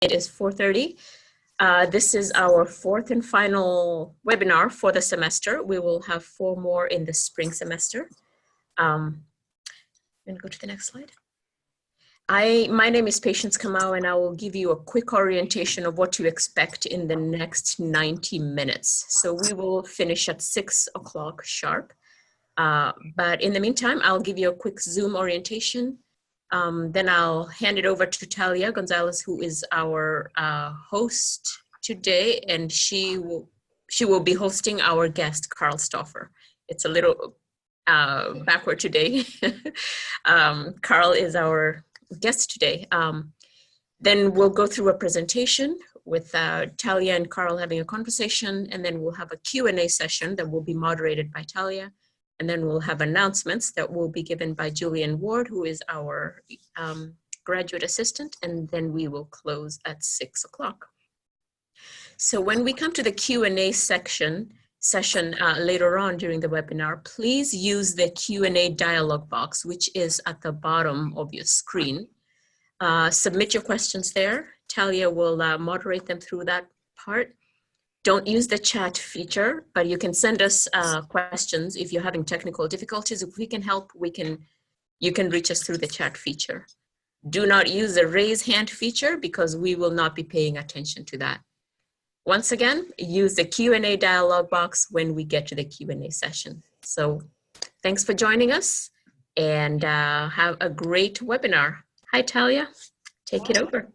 It is 4:30. This is our fourth and final webinar for the semester. We will have 4 more in the spring semester. I'm going to go to the next slide. My name is Patience Kamau, and I will give you a quick orientation of what to expect in the next 90 minutes. So we will finish at 6 o'clock sharp. But in the meantime, I'll give you a quick Zoom orientation. Then I'll hand it over to Thalia Gonzalez, who is our host today, and she will be hosting our guest, Carl Stauffer. It's a little backward today. Carl is our guest today. Then we'll go through a presentation with Thalia and Carl having a conversation, and then we'll have a Q&A session that will be moderated by Thalia. And then we'll have announcements that will be given by Julian Ward, who is our graduate assistant, and then we will close at 6 o'clock. So when we come to the Q&A session later on during the webinar, please use the Q&A dialog box, which is at the bottom of your screen. Submit your questions there. Thalia will moderate them through that part. Don't use the chat feature, but you can send us questions if you're having technical difficulties. If we can help, you can reach us through the chat feature. Do not use the raise hand feature because we will not be paying attention to that. Once again, use the Q&A dialog box when we get to the Q&A session. So thanks for joining us, and have a great webinar. Hi, Thalia. Take it over.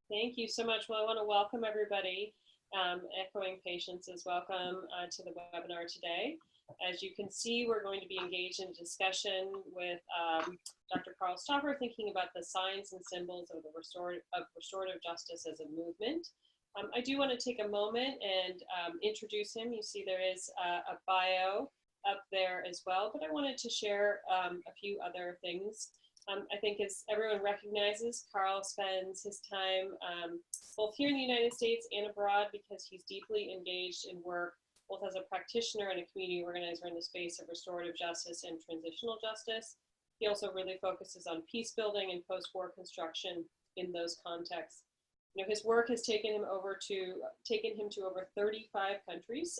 Thank you so much. Well, I want to welcome everybody. Echoing Patience's welcome to the webinar today. As you can see, we're going to be engaged in discussion with Dr. Carl Stauffer, thinking about the signs and symbols of restorative justice as a movement. I do want to take a moment and introduce him. You see there is a bio up there as well, but I wanted to share a few other things. I think, as everyone recognizes, Carl spends his time both here in the United States and abroad because he's deeply engaged in work both as a practitioner and a community organizer in the space of restorative justice and transitional justice. He also really focuses on peace building and post-war construction in those contexts. You know, his work has taken him to over 35 countries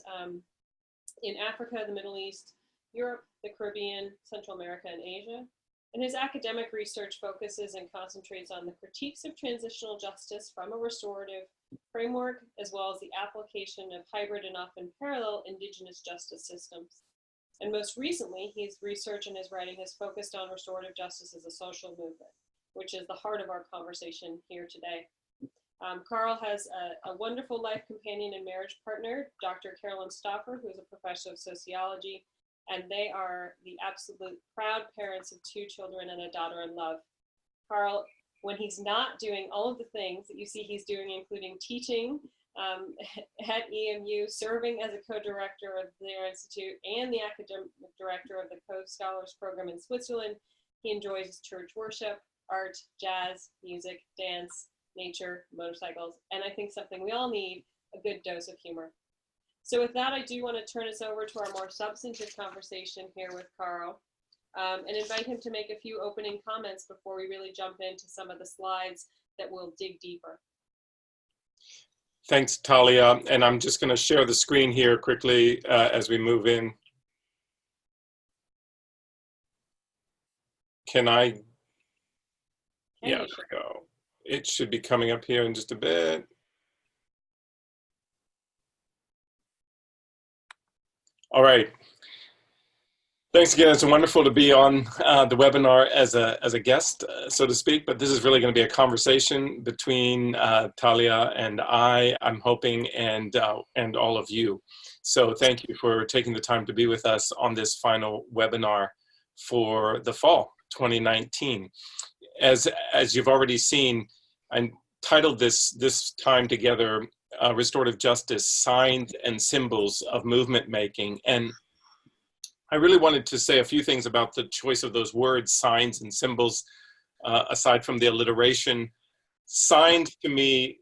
in Africa, the Middle East, Europe, the Caribbean, Central America, and Asia. And his academic research focuses and concentrates on the critiques of transitional justice from a restorative framework, as well as the application of hybrid and often parallel indigenous justice systems. And most recently, his research and his writing has focused on restorative justice as a social movement, which is the heart of our conversation here today. Carl has a wonderful life companion and marriage partner, Dr. Carolyn Stauffer, who is a professor of sociology, and they are the absolute proud parents of 2 children and a daughter-in-law. Carl, when he's not doing all of the things that you see he's doing, including teaching at EMU, serving as a co-director of the Zehr Institute, and the academic director of the Co-Scholars Program in Switzerland, he enjoys church worship, art, jazz, music, dance, nature, motorcycles, and I think something we all need, a good dose of humor. So with that, I do want to turn us over to our more substantive conversation here with Carl and invite him to make a few opening comments before we really jump into some of the slides that will dig deeper. Thanks, Thalia. And I'm just going to share the screen here quickly as we move in. Can I? Yeah, there we go. It should be coming up here in just a bit. All right. Thanks again. It's wonderful to be on the webinar as a guest, so to speak, but this is really going to be a conversation between Thalia and I'm hoping, and all of you. So thank you for taking the time to be with us on this final webinar for the fall 2019. As you've already seen, I titled this time together Restorative Justice, Signs and Symbols of Movement Making. And I really wanted to say a few things about the choice of those words, signs and symbols, aside from the alliteration. Signs to me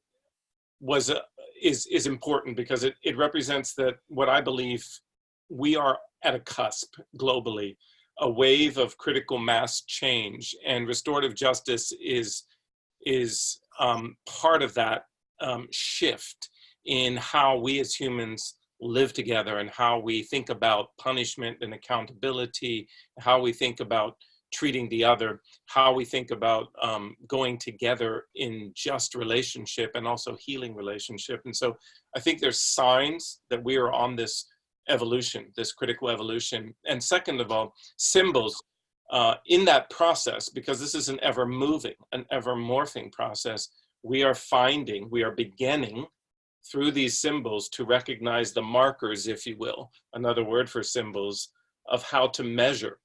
is important because it represents that what I believe we are at a cusp globally, a wave of critical mass change, and restorative justice is part of that shift in how we as humans live together and how we think about punishment and accountability, how we think about treating the other, how we think about going together in just relationship and also healing relationship. And so I think there's signs that we are on this evolution, this critical evolution. And second of all, symbols in that process, because this is an ever moving, an ever morphing process, we are beginning through these symbols to recognize the markers, if you will, another word for symbols, of how to measure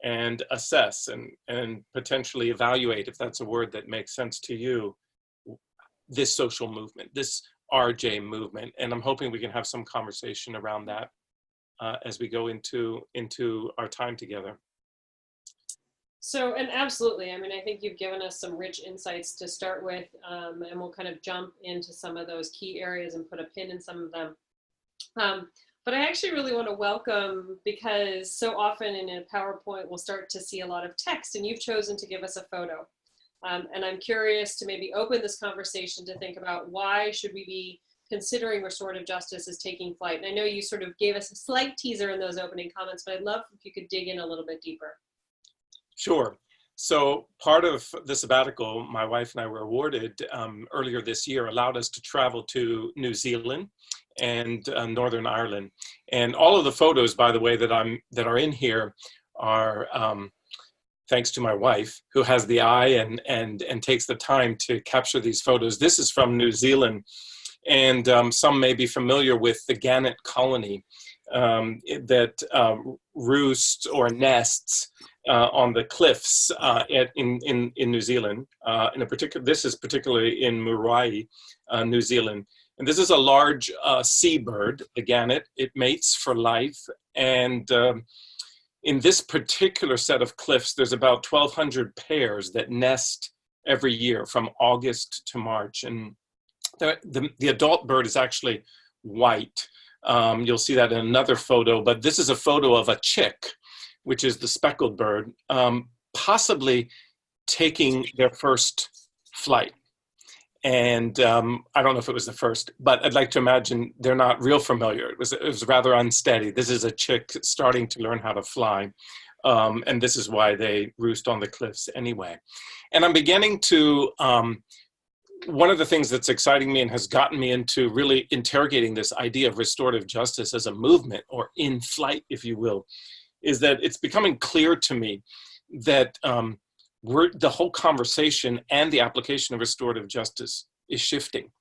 and assess and potentially evaluate, if that's a word that makes sense to you, this social movement, this RJ movement. And I'm hoping we can have some conversation around that as we go into our time together. So, and absolutely, I mean, I think you've given us some rich insights to start with, and we'll kind of jump into some of those key areas and put a pin in some of them. But I actually really want to welcome, because so often in a PowerPoint, we'll start to see a lot of text, and you've chosen to give us a photo. And I'm curious to maybe open this conversation to think about why should we be considering restorative justice as taking flight. And I know you sort of gave us a slight teaser in those opening comments, but I'd love if you could dig in a little bit deeper. Sure. So part of the sabbatical my wife and I were awarded earlier this year allowed us to travel to New Zealand and Northern Ireland. And all of the photos, by the way, that are in here are thanks to my wife, who has the eye and takes the time to capture these photos. This is from New Zealand, and some may be familiar with the gannet colony that roosts or nests on the cliffs in New Zealand. This is particularly in Maori, New Zealand. And this is a large seabird, the gannet. It mates for life. And in this particular set of cliffs, there's about 1,200 pairs that nest every year from August to March. And the adult bird is actually white. You'll see that in another photo, but this is a photo of a chick, which is the speckled bird, possibly taking their first flight. And I don't know if it was the first, but I'd like to imagine they're not real familiar. It was rather unsteady. This is a chick starting to learn how to fly. And this is why they roost on the cliffs anyway. And I'm beginning to, one of the things that's exciting me and has gotten me into really interrogating this idea of restorative justice as a movement, or in flight, if you will, is that it's becoming clear to me that the whole conversation and the application of restorative justice is shifting.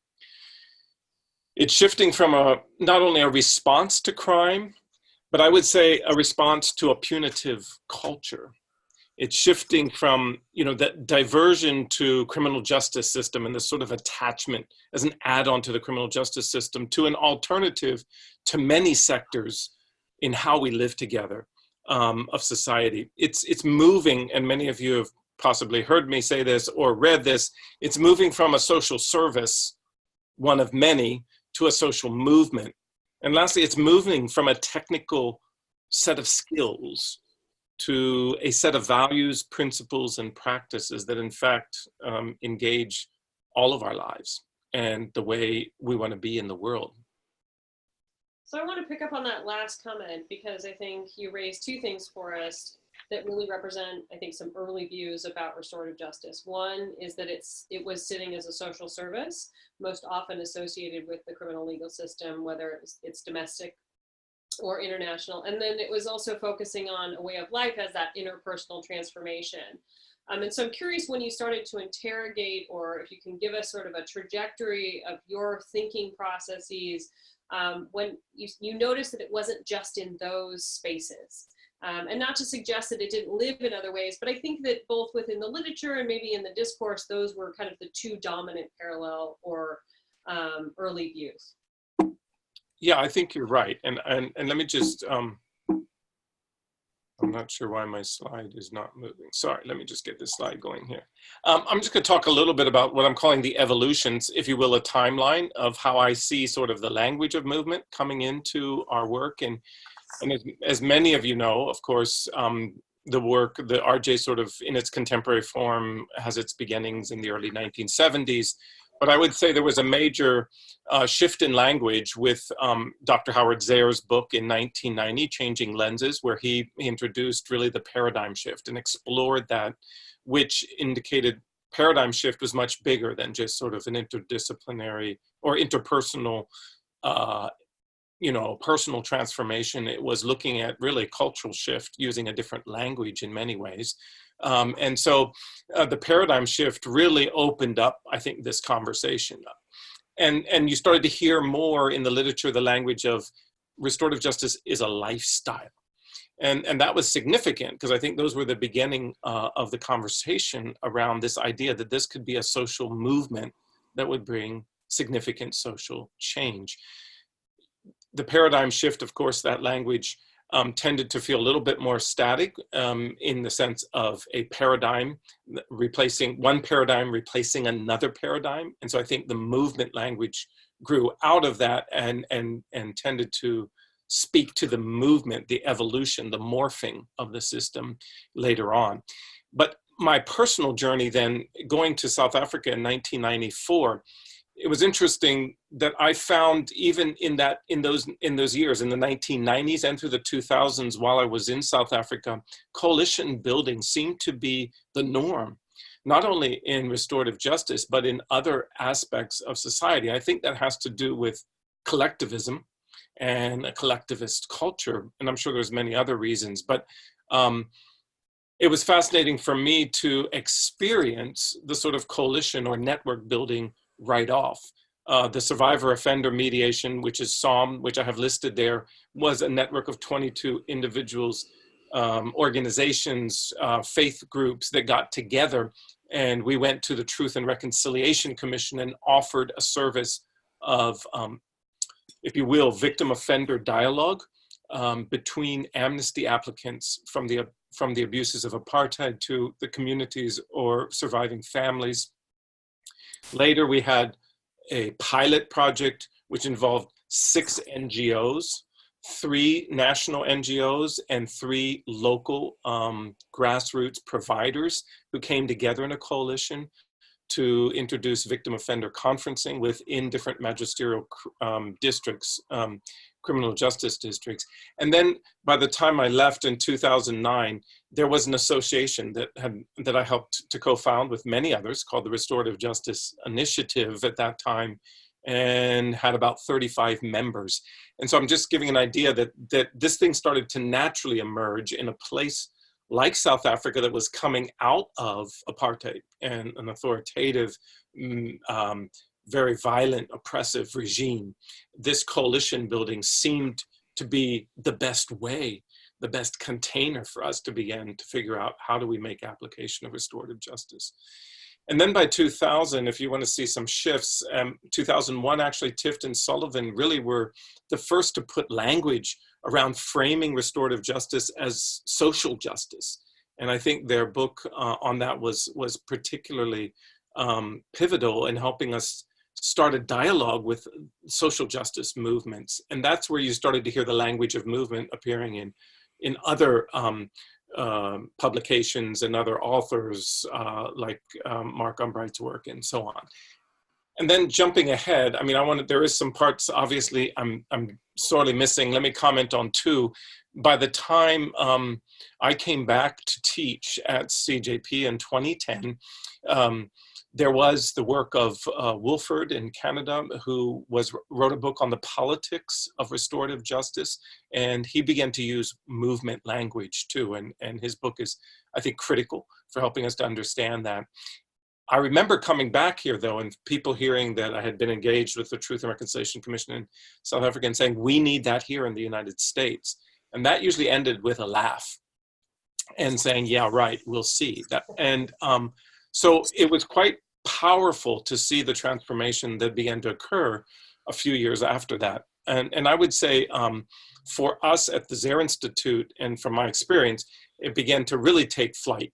It's shifting from not only a response to crime, but I would say a response to a punitive culture. It's shifting from, that diversion to criminal justice system and this sort of attachment as an add-on to the criminal justice system to an alternative to many sectors in how we live together of society. It's moving, and many of you have possibly heard me say this or read this, it's moving from a social service, one of many, to a social movement. And lastly, it's moving from a technical set of skills to a set of values, principles, and practices that in fact engage all of our lives and the way we want to be in the world. So I want to pick up on that last comment, because I think you raised two things for us that really represent, I think, some early views about restorative justice. One is that it was sitting as a social service, most often associated with the criminal legal system, whether it's domestic or international. And then it was also focusing on a way of life as that interpersonal transformation. And so I'm curious, when you started to interrogate, or if you can give us sort of a trajectory of your thinking processes, when you noticed that it wasn't just in those spaces. And not to suggest that it didn't live in other ways, but I think that both within the literature and maybe in the discourse, those were kind of the two dominant parallel or early views. Yeah, I think you're right. And let me just, I'm not sure why my slide is not moving. Sorry, let me just get this slide going here. I'm just going to talk a little bit about what I'm calling the evolutions, if you will, a timeline of how I see sort of the language of movement coming into our work. And as many of you know, of course, the work, the RJ sort of in its contemporary form has its beginnings in the early 1970s. But I would say there was a major shift in language with Dr. Howard Zehr's book in 1990, Changing Lenses, where he introduced really the paradigm shift and explored that, which indicated paradigm shift was much bigger than just sort of an interdisciplinary or interpersonal personal transformation. It was looking at really cultural shift using a different language in many ways. And so the paradigm shift really opened up, I think, this conversation. And you started to hear more in the literature, the language of restorative justice is a lifestyle. And that was significant because I think those were the beginning of the conversation around this idea that this could be a social movement that would bring significant social change. The paradigm shift, of course, that language tended to feel a little bit more static in the sense of a paradigm replacing one paradigm, replacing another paradigm. And so I think the movement language grew out of that and tended to speak to the movement, the evolution, the morphing of the system later on. But my personal journey then, going to South Africa in 1994, it was interesting that I found even in those years, in the 1990s and through the 2000s, while I was in South Africa, coalition building seemed to be the norm, not only in restorative justice, but in other aspects of society. I think that has to do with collectivism and a collectivist culture, and I'm sure there's many other reasons, but it was fascinating for me to experience the sort of coalition or network building right off. The survivor offender mediation, which is SOM, which I have listed there, was a network of 22 individuals, organizations, faith groups that got together, and we went to the Truth and Reconciliation Commission and offered a service of, if you will, victim offender dialogue between amnesty applicants from the abuses of apartheid to the communities or surviving families. Later, we had a pilot project which involved 6 NGOs, 3 national NGOs, and 3 local grassroots providers who came together in a coalition to introduce victim offender conferencing within different magisterial districts, criminal justice districts. And then by the time I left in 2009, there was an association that I helped to co-found with many others called the Restorative Justice Initiative at that time, and had about 35 members. And so I'm just giving an idea that this thing started to naturally emerge in a place like South Africa that was coming out of apartheid and an authoritative, very violent, oppressive regime. This coalition building seemed to be the best way, the best container for us to begin to figure out how do we make application of restorative justice. And then by 2000, if you want to see some shifts, 2001, actually, Tift and Sullivan really were the first to put language around framing restorative justice as social justice. And I think their book on that was particularly pivotal in helping us start a dialogue with social justice movements. And that's where you started to hear the language of movement appearing in other publications and other authors like Mark Umbright's work and so on. And then jumping ahead, I mean, there is some parts, obviously, I'm sorely missing. Let me comment on 2. By the time I came back to teach at CJP in 2010, there was the work of Wolford in Canada, who wrote a book on the politics of restorative justice, and he began to use movement language too, and his book is, I think, critical for helping us to understand that. I remember coming back here, though, and people hearing that I had been engaged with the Truth and Reconciliation Commission in South Africa and saying, we need that here in the United States. And that usually ended with a laugh and saying, yeah, right, we'll see that. And so it was quite powerful to see the transformation that began to occur a few years after that. And I would say for us at the Zehr Institute, and from my experience, it began to really take flight,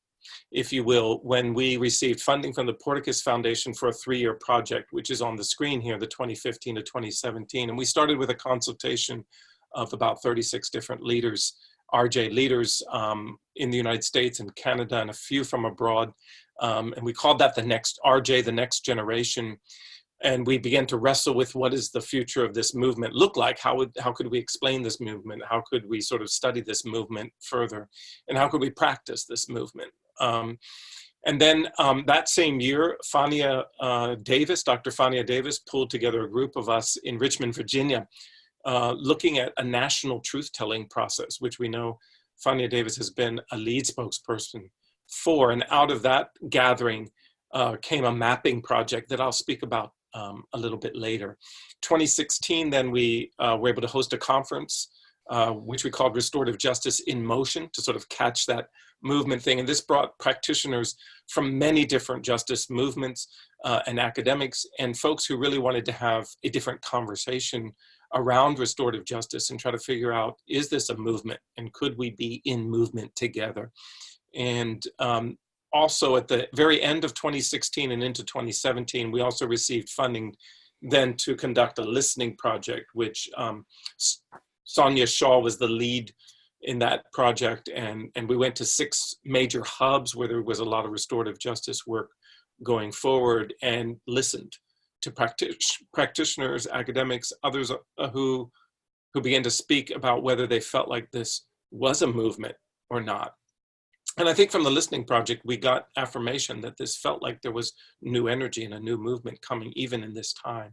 if you will, when we received funding from the Porticus Foundation for a 3-year project, which is on the screen here, the 2015 to 2017. And we started with a consultation of about 36 different leaders, RJ leaders in the United States and Canada, and a few from abroad. And we called that the next RJ, the next generation. And we began to wrestle with what does the future of this movement look like? How could we explain this movement? How could we sort of study this movement further? And how could we practice this movement? And then that same year, Dr. Fania Davis pulled together a group of us in Richmond, Virginia, looking at a national truth-telling process, which we know Fania Davis has been a lead spokesperson for. And out of that gathering came a mapping project that I'll speak about a little bit later. 2016, then we were able to host a conference, which we called Restorative Justice in Motion, to sort of catch that movement thing. And this brought practitioners from many different justice movements and academics and folks who really wanted to have a different conversation around restorative justice and try to figure out, is this a movement and could we be in movement together? And also at the very end of 2016 and into 2017, we also received funding then to conduct a listening project, which Sonia Shaw was the lead in that project. And we went to 6 major hubs where there was a lot of restorative justice work going forward and listened to practitioners, academics, others who began to speak about whether they felt like this was a movement or not. And I think from the listening project, we got affirmation that this felt like there was new energy and a new movement coming even in this time.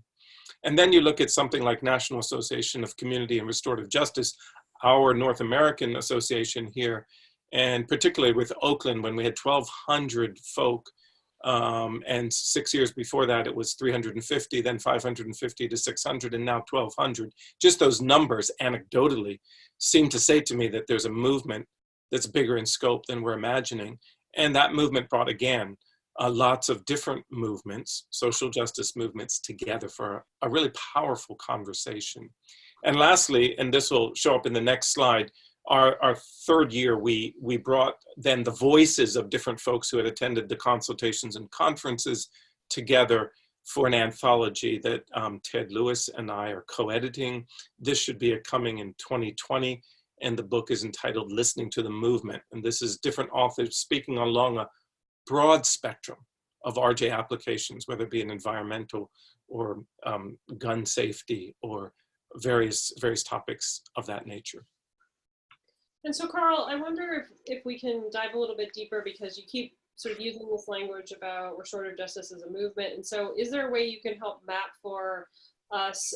And then you look at something like National Association of Community and Restorative Justice, our North American association here, and particularly with Oakland, when we had 1,200 folk, and 6 years before that, it was 350, then 550 to 600, and now 1,200. Just those numbers anecdotally seem to say to me that there's a movement that's bigger in scope than we're imagining. And that movement brought, again, lots of different movements, social justice movements, together for a really powerful conversation. And lastly, and this will show up in the next slide, our third year, we brought then the voices of different folks who had attended the consultations and conferences together for an anthology that Ted Lewis and I are co-editing. This should be coming in 2020. And the book is entitled Listening to the Movement. And this is different authors speaking along a broad spectrum of RJ applications, whether it be an environmental or gun safety or various topics of that nature. And so, Carl, I wonder if we can dive a little bit deeper, because you keep sort of using this language about restorative justice as a movement. And so is there a way you can help map for us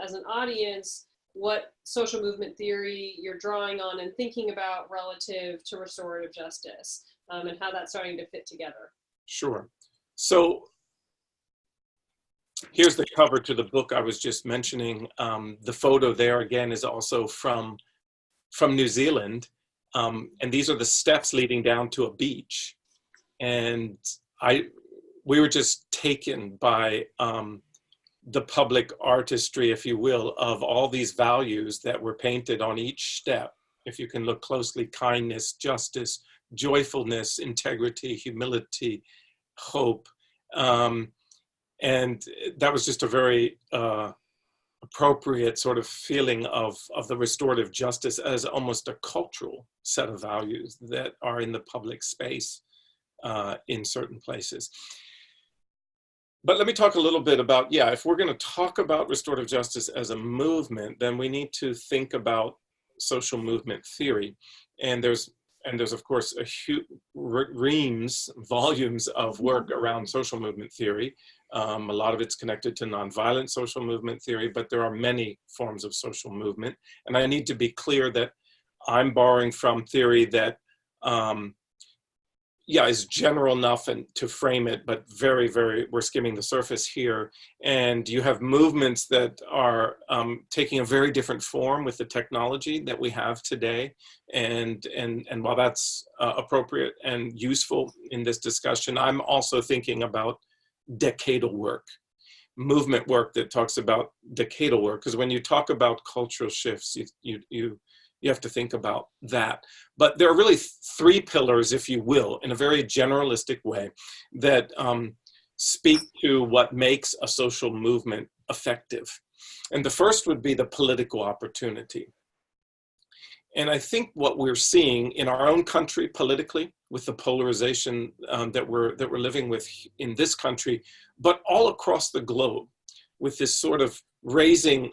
as an audience what social movement theory you're drawing on and thinking about relative to restorative justice, and how that's starting to fit together? Sure. So here's the cover to the book I was just mentioning. The photo there, again, is also from New Zealand. And these are the steps leading down to a beach. And we were just taken by the public artistry, if you will, of all these values that were painted on each step. If you can look closely, kindness, justice, joyfulness, integrity, humility, hope. And that was just a very appropriate sort of feeling of the restorative justice as almost a cultural set of values that are in the public space in certain places. But let me talk a little bit about, if we're going to talk about restorative justice as a movement, then we need to think about social movement theory. And there's of course volumes of work around social movement theory. A lot of it's connected to nonviolent social movement theory, but there are many forms of social movement. And I need to be clear that I'm borrowing from theory that is general enough and to frame it, but very, very, we're skimming the surface here. And you have movements that are taking a very different form with the technology that we have today. And while that's appropriate and useful in this discussion, I'm also thinking about decadal work, movement work that talks about decadal work. Because when you talk about cultural shifts, you have to think about that. But there are really 3 pillars, if you will, in a very generalistic way, that speak to what makes a social movement effective. And the first would be the political opportunity. And I think what we're seeing in our own country politically, with the polarization that we're living with in this country, but all across the globe, with this sort of raising,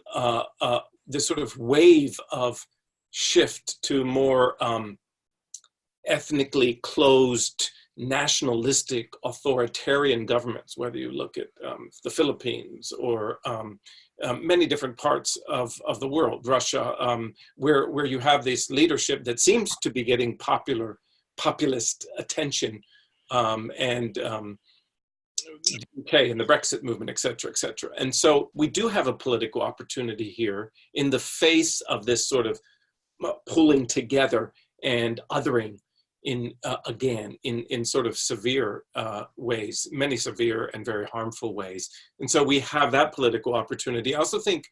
this sort of wave of shift to more ethnically closed, nationalistic, authoritarian governments, whether you look at the Philippines or many different parts of the world, Russia, where you have this leadership that seems to be getting populist attention, and UK and the Brexit movement, et cetera, et cetera. And so we do have a political opportunity here in the face of this sort of pulling together and othering again in sort of severe ways, many severe and very harmful ways. And so we have that political opportunity. I also think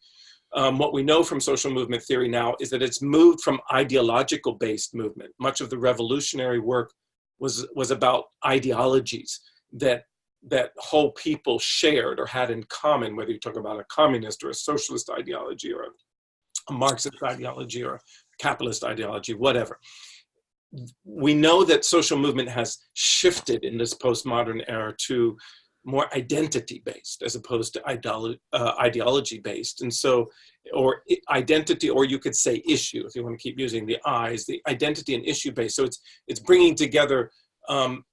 what we know from social movement theory now is that it's moved from ideological based movement. Much of the revolutionary work was about ideologies that whole people shared or had in common, whether you talk about a communist or a socialist ideology or a Marxist ideology or a capitalist ideology, whatever. We know that social movement has shifted in this postmodern era to more identity-based as opposed to ideology-based. And so, or identity, or you could say issue, if you want to keep using the I's, the identity and issue-based. So it's bringing together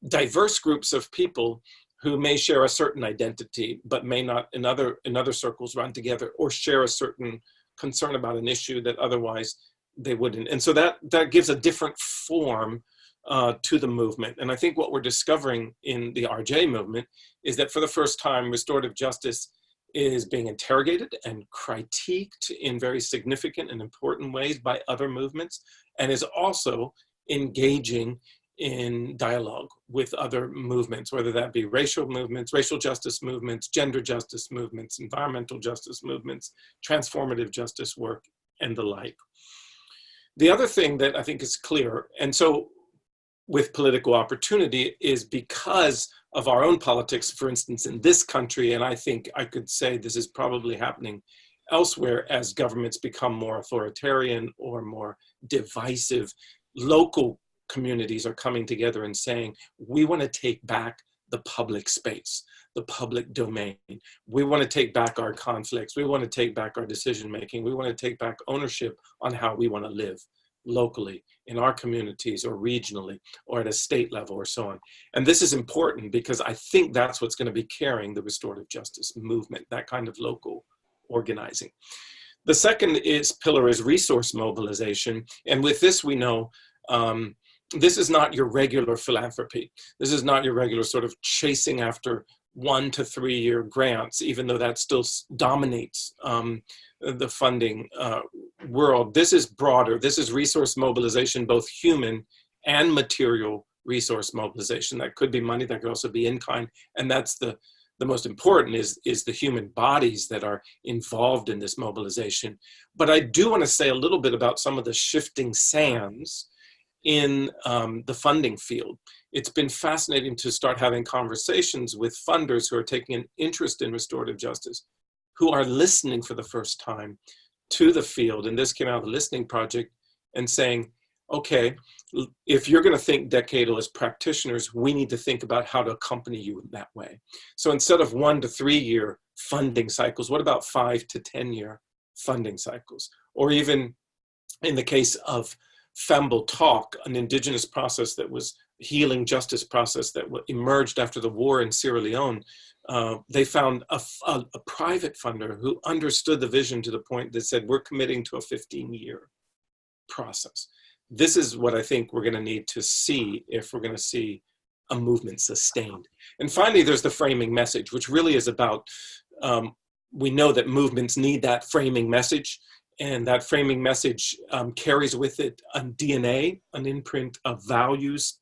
diverse groups of people who may share a certain identity, but may not in other circles run together or share a certain concern about an issue that otherwise they wouldn't. And so that gives a different form to the movement. And I think what we're discovering in the RJ movement is that for the first time, restorative justice is being interrogated and critiqued in very significant and important ways by other movements, and is also engaging in dialogue with other movements, whether that be racial movements, racial justice movements, gender justice movements, environmental justice movements, transformative justice work, and the like. The other thing that I think is clear, and so with political opportunity, is because of our own politics, for instance, in this country, and I think I could say this is probably happening elsewhere as governments become more authoritarian or more divisive, local communities are coming together and saying, we want to take back the public space, the public domain. We want to take back our conflicts. We want to take back our decision-making. We want to take back ownership on how we want to live locally in our communities or regionally or at a state level or so on. And this is important because I think that's what's going to be carrying the restorative justice movement, that kind of local organizing. The second pillar is resource mobilization. And with this, we know this is not your regular philanthropy. This is not your regular sort of chasing after 1 to 3 year grants, even though that still dominates the funding world. This is broader. This is resource mobilization, both human and material resource mobilization. That could be money, that could also be in kind. And that's the most important is the human bodies that are involved in this mobilization. But I do want to say a little bit about some of the shifting sands in the funding field. It's been fascinating to start having conversations with funders who are taking an interest in restorative justice, who are listening for the first time to the field. And this came out of the Listening Project, and saying, okay, if you're going to think decadal as practitioners, we need to think about how to accompany you in that way. So instead of 1 to 3 year funding cycles, what about 5 to 10 year funding cycles? Or even in the case of Femble Talk, an indigenous process that was healing justice process that emerged after the war in Sierra Leone, they found a private funder who understood the vision to the point that said, we're committing to a 15-year process. This is what I think we're going to need to see if we're going to see a movement sustained. And finally, there's the framing message, which really is about, we know that movements need that framing message. And that framing message carries with it a DNA, an imprint of values.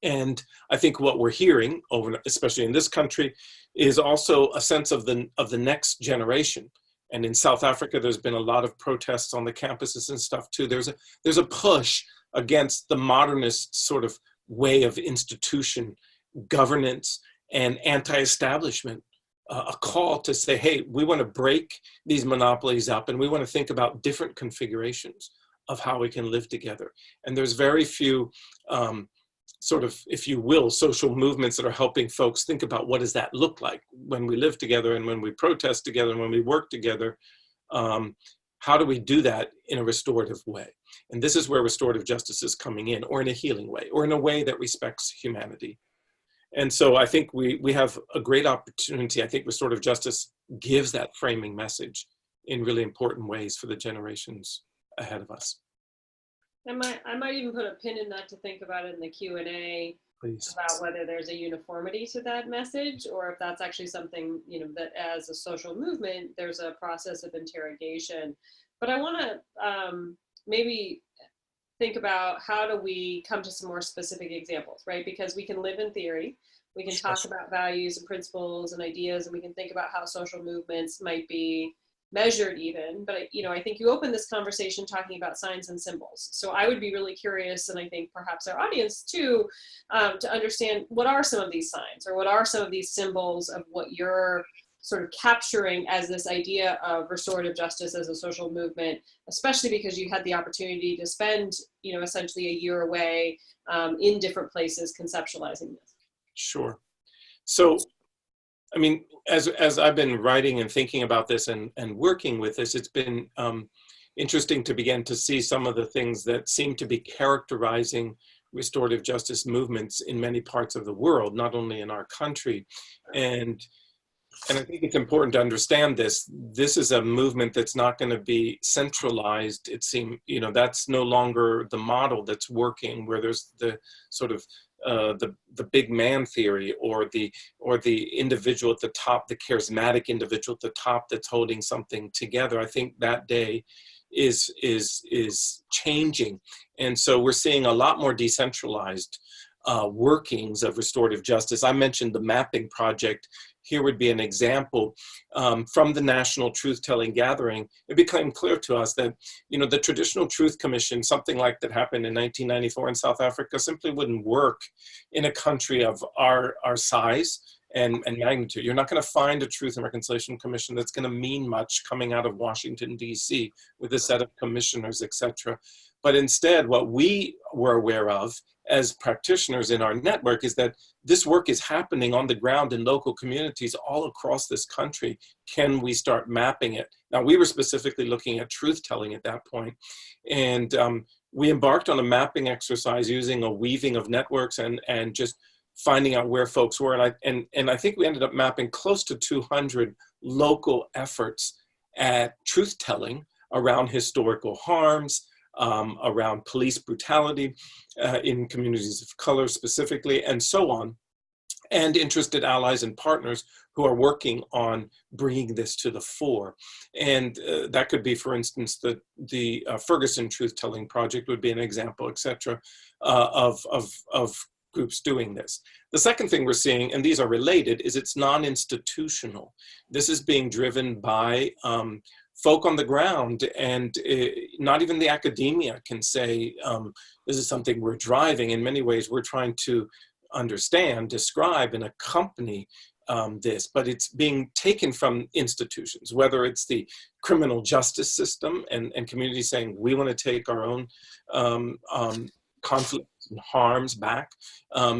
And I think what we're hearing, especially in this country, is also a sense of the next generation. And in South Africa, there's been a lot of protests on the campuses and stuff too. There's a push against the modernist sort of way of institution governance and anti-establishment. A call to say, hey, we want to break these monopolies up, and we want to think about different configurations of how we can live together. And there's very few sort of, if you will, social movements that are helping folks think about what does that look like when we live together and when we protest together and when we work together. How do we do that in a restorative way? And this is where restorative justice is coming in, or in a healing way, or in a way that respects humanity. And so I think we have a great opportunity. I think restorative justice gives that framing message in really important ways for the generations ahead of us. I might even put a pin in that to think about it in the Q&A. Please. About whether there's a uniformity to that message, or if that's actually something, you know, that as a social movement, there's a process of interrogation. But I want to maybe think about how do we come to some more specific examples, right? Because we can live in theory, we can talk about values and principles and ideas, and we can think about how social movements might be measured even, but you know, I think you opened this conversation talking about signs and symbols. So I would be really curious, and I think perhaps our audience too, to understand what are some of these signs, or what are some of these symbols of what you're sort of capturing as this idea of restorative justice as a social movement, especially because you had the opportunity to spend, you know, essentially a year away in different places conceptualizing this. Sure. So, I mean, as I've been writing and thinking about this and working with this, it's been interesting to begin to see some of the things that seem to be characterizing restorative justice movements in many parts of the world, not only in our country. And I think it's important to understand this. This is a movement that's not going to be centralized. It seems, you know, that's no longer the model that's working, where there's the sort of the big man theory, or the individual at the top, the charismatic individual at the top that's holding something together. I think that day is changing, and so we're seeing a lot more decentralized workings of restorative justice. I mentioned the mapping project. Here would be an example from the National Truth-Telling Gathering. It became clear to us that, you know, the Traditional Truth Commission, something like that happened in 1994 in South Africa, simply wouldn't work in a country of our size and magnitude. You're not going to find a Truth and Reconciliation Commission that's going to mean much coming out of Washington, D.C. with a set of commissioners, etc. But instead, what we were aware of as practitioners in our network is that this work is happening on the ground in local communities all across this country. Can we start mapping it? Now, we were specifically looking at truth-telling at that point, and we embarked on a mapping exercise using a weaving of networks and just finding out where folks were. And I think we ended up mapping close to 200 local efforts at truth-telling around historical harms, around police brutality in communities of color specifically, and so on, and interested allies and partners who are working on bringing this to the fore. And that could be, for instance, the Ferguson Truth-Telling Project would be an example, etc., of groups doing this. The second thing we're seeing, and these are related, is it's non-institutional. This is being driven by folk on the ground, and not even the academia can say this is something we're driving. In many ways, we're trying to understand, describe, and accompany this, but it's being taken from institutions, whether it's the criminal justice system and communities saying we want to take our own conflicts and harms back,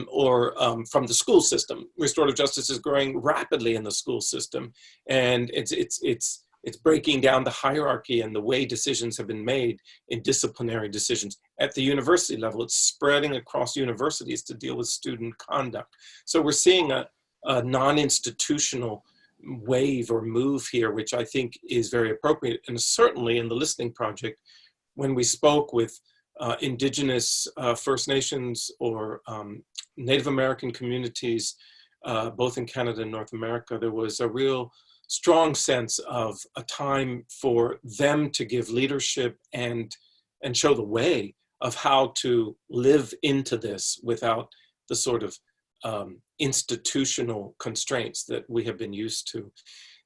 or from the school system. Restorative justice is growing rapidly in the school system, and it's breaking down the hierarchy and the way decisions have been made in disciplinary decisions. At the university level, it's spreading across universities to deal with student conduct. So we're seeing a non-institutional wave or move here, which I think is very appropriate. And certainly in the Listening Project, when we spoke with Indigenous First Nations or Native American communities, both in Canada and North America, there was a real strong sense of a time for them to give leadership and show the way of how to live into this without the sort of institutional constraints that we have been used to.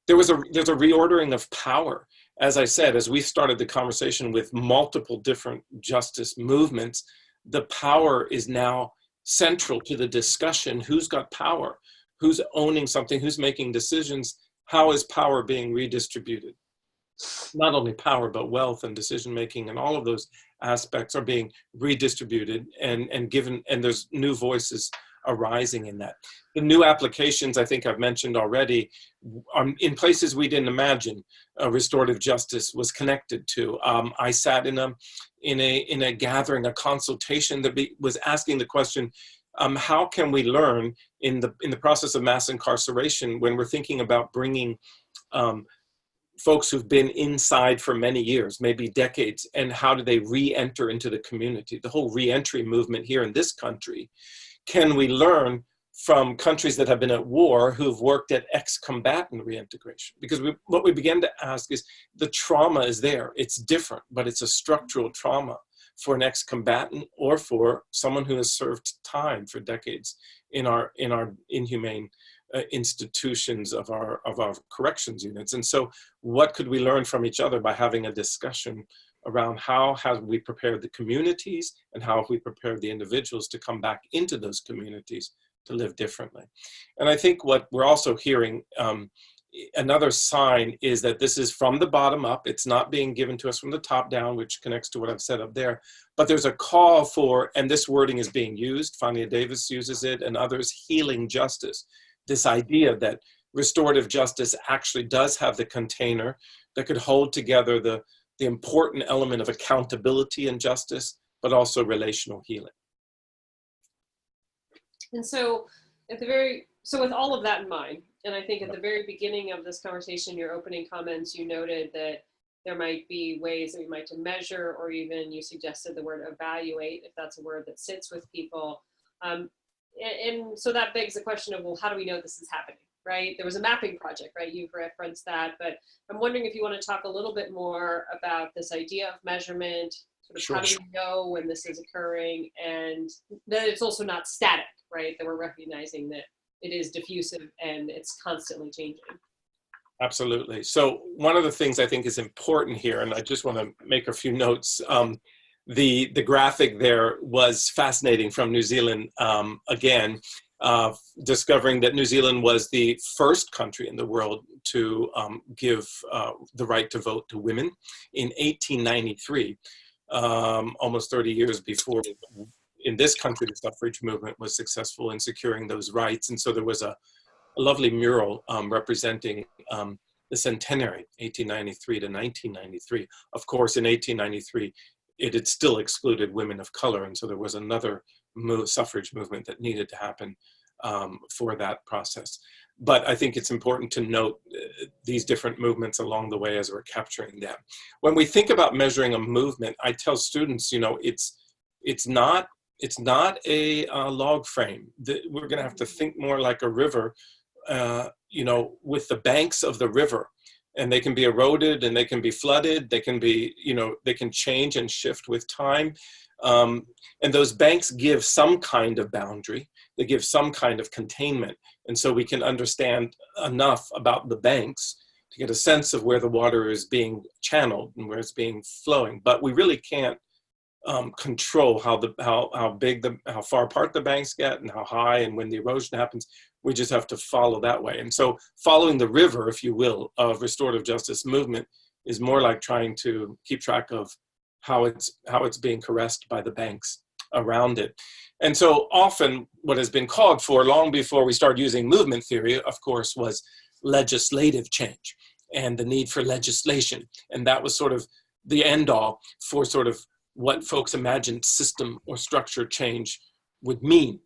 There's a reordering of power. As I said, as we started the conversation with multiple different justice movements, the power is now central to the discussion. Who's got power? Who's owning something? Who's making decisions? How is power being redistributed? not only power, but wealth and decision-making, and all of those aspects are being redistributed and given, and there's new voices arising in that. The new applications, I think I've mentioned already, in places we didn't imagine restorative justice was connected to. I sat in a gathering, a consultation that was asking the question, how can we learn in the process of mass incarceration when we're thinking about bringing folks who've been inside for many years, maybe decades, and how do they re-enter into the community? The whole re-entry movement here in this country. Can we learn from countries that have been at war who've worked at ex-combatant reintegration? Because what we began to ask is, the trauma is there. It's different, but it's a structural trauma for an ex-combatant or for someone who has served time for decades in our inhumane institutions of our corrections units. And so what could we learn from each other by having a discussion around how have we prepared the communities and how have we prepared the individuals to come back into those communities to live differently? And I think what we're also hearing, another sign is that this is from the bottom up. It's not being given to us from the top down, which connects to what I've said up there. But there's a call for, and this wording is being used, Fania Davis uses it and others, healing justice. This idea that restorative justice actually does have the container that could hold together the important element of accountability and justice, but also relational healing. And so with all of that in mind, and I think at the very beginning of this conversation, your opening comments, you noted that there might be ways that we might to measure, or even you suggested the word evaluate, if that's a word that sits with people. And so that begs the question of, well, how do we know this is happening, right? There was a mapping project, right? You've referenced that, but I'm wondering if you want to talk a little bit more about this idea of measurement, sort of how do we know when this is occurring, and that it's also not static, right? That we're recognizing that it is diffusive and it's constantly changing. Absolutely. So one of the things I think is important here, and I just want to make a few notes. The graphic there was fascinating from New Zealand, again, discovering that New Zealand was the first country in the world to give the right to vote to women in 1893, almost 30 years before in this country the suffrage movement was successful in securing those rights. And so there was a lovely mural representing the centenary, 1893 to 1993. Of course, in 1893, it had still excluded women of color, and so there was another suffrage movement that needed to happen for that process. But I think it's important to note these different movements along the way as we're capturing them. When we think about measuring a movement, I tell students, you know, it's not a log frame. We're going to have to think more like a river, you know, with the banks of the river. And they can be eroded and they can be flooded. They can be, you know, they can change and shift with time. And those banks give some kind of boundary. They give some kind of containment. And so we can understand enough about the banks to get a sense of where the water is being channeled and where it's being flowing. But we really can't control how far apart the banks get and how high and when the erosion happens. We just have to follow that way. And so following the river, if you will, of restorative justice movement is more like trying to keep track of how it's being caressed by the banks around it. And so often what has been called for long before we started using movement theory, of course, was legislative change and the need for legislation. And that was sort of the end all for sort of what folks imagined system or structure change would mean.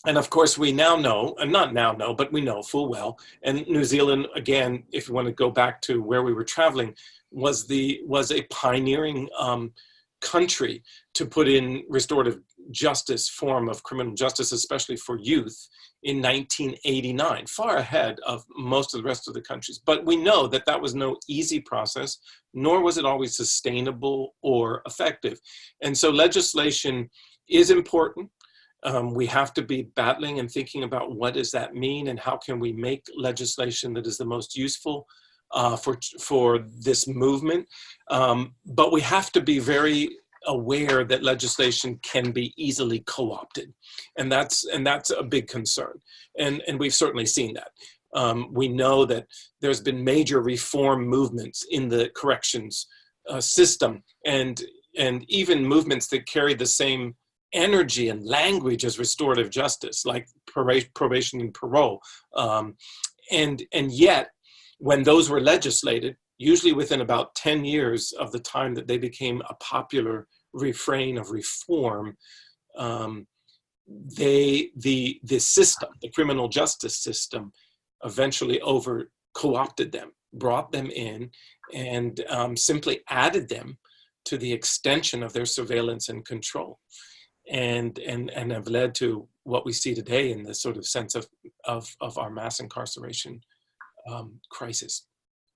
And of course, we now know, and not now know, but we know full well, and New Zealand, again, if you want to go back to where we were traveling, was a pioneering country to put in restorative justice form of criminal justice, especially for youth, in 1989, far ahead of most of the rest of the countries. But we know that that was no easy process, nor was it always sustainable or effective. And so legislation is important. We have to be battling and thinking about what does that mean and how can we make legislation that is the most useful for this movement. But we have to be very aware that legislation can be easily co-opted. And that's a big concern. And we've certainly seen that. We know that there's been major reform movements in the corrections system, and even movements that carry the same energy and language as restorative justice, like probation and parole. And yet, when those were legislated, usually within about 10 years of the time that they became a popular refrain of reform, the system, the criminal justice system, eventually co-opted them, brought them in, and simply added them to the extension of their surveillance and control, and have led to what we see today in the sort of sense of our mass incarceration crisis.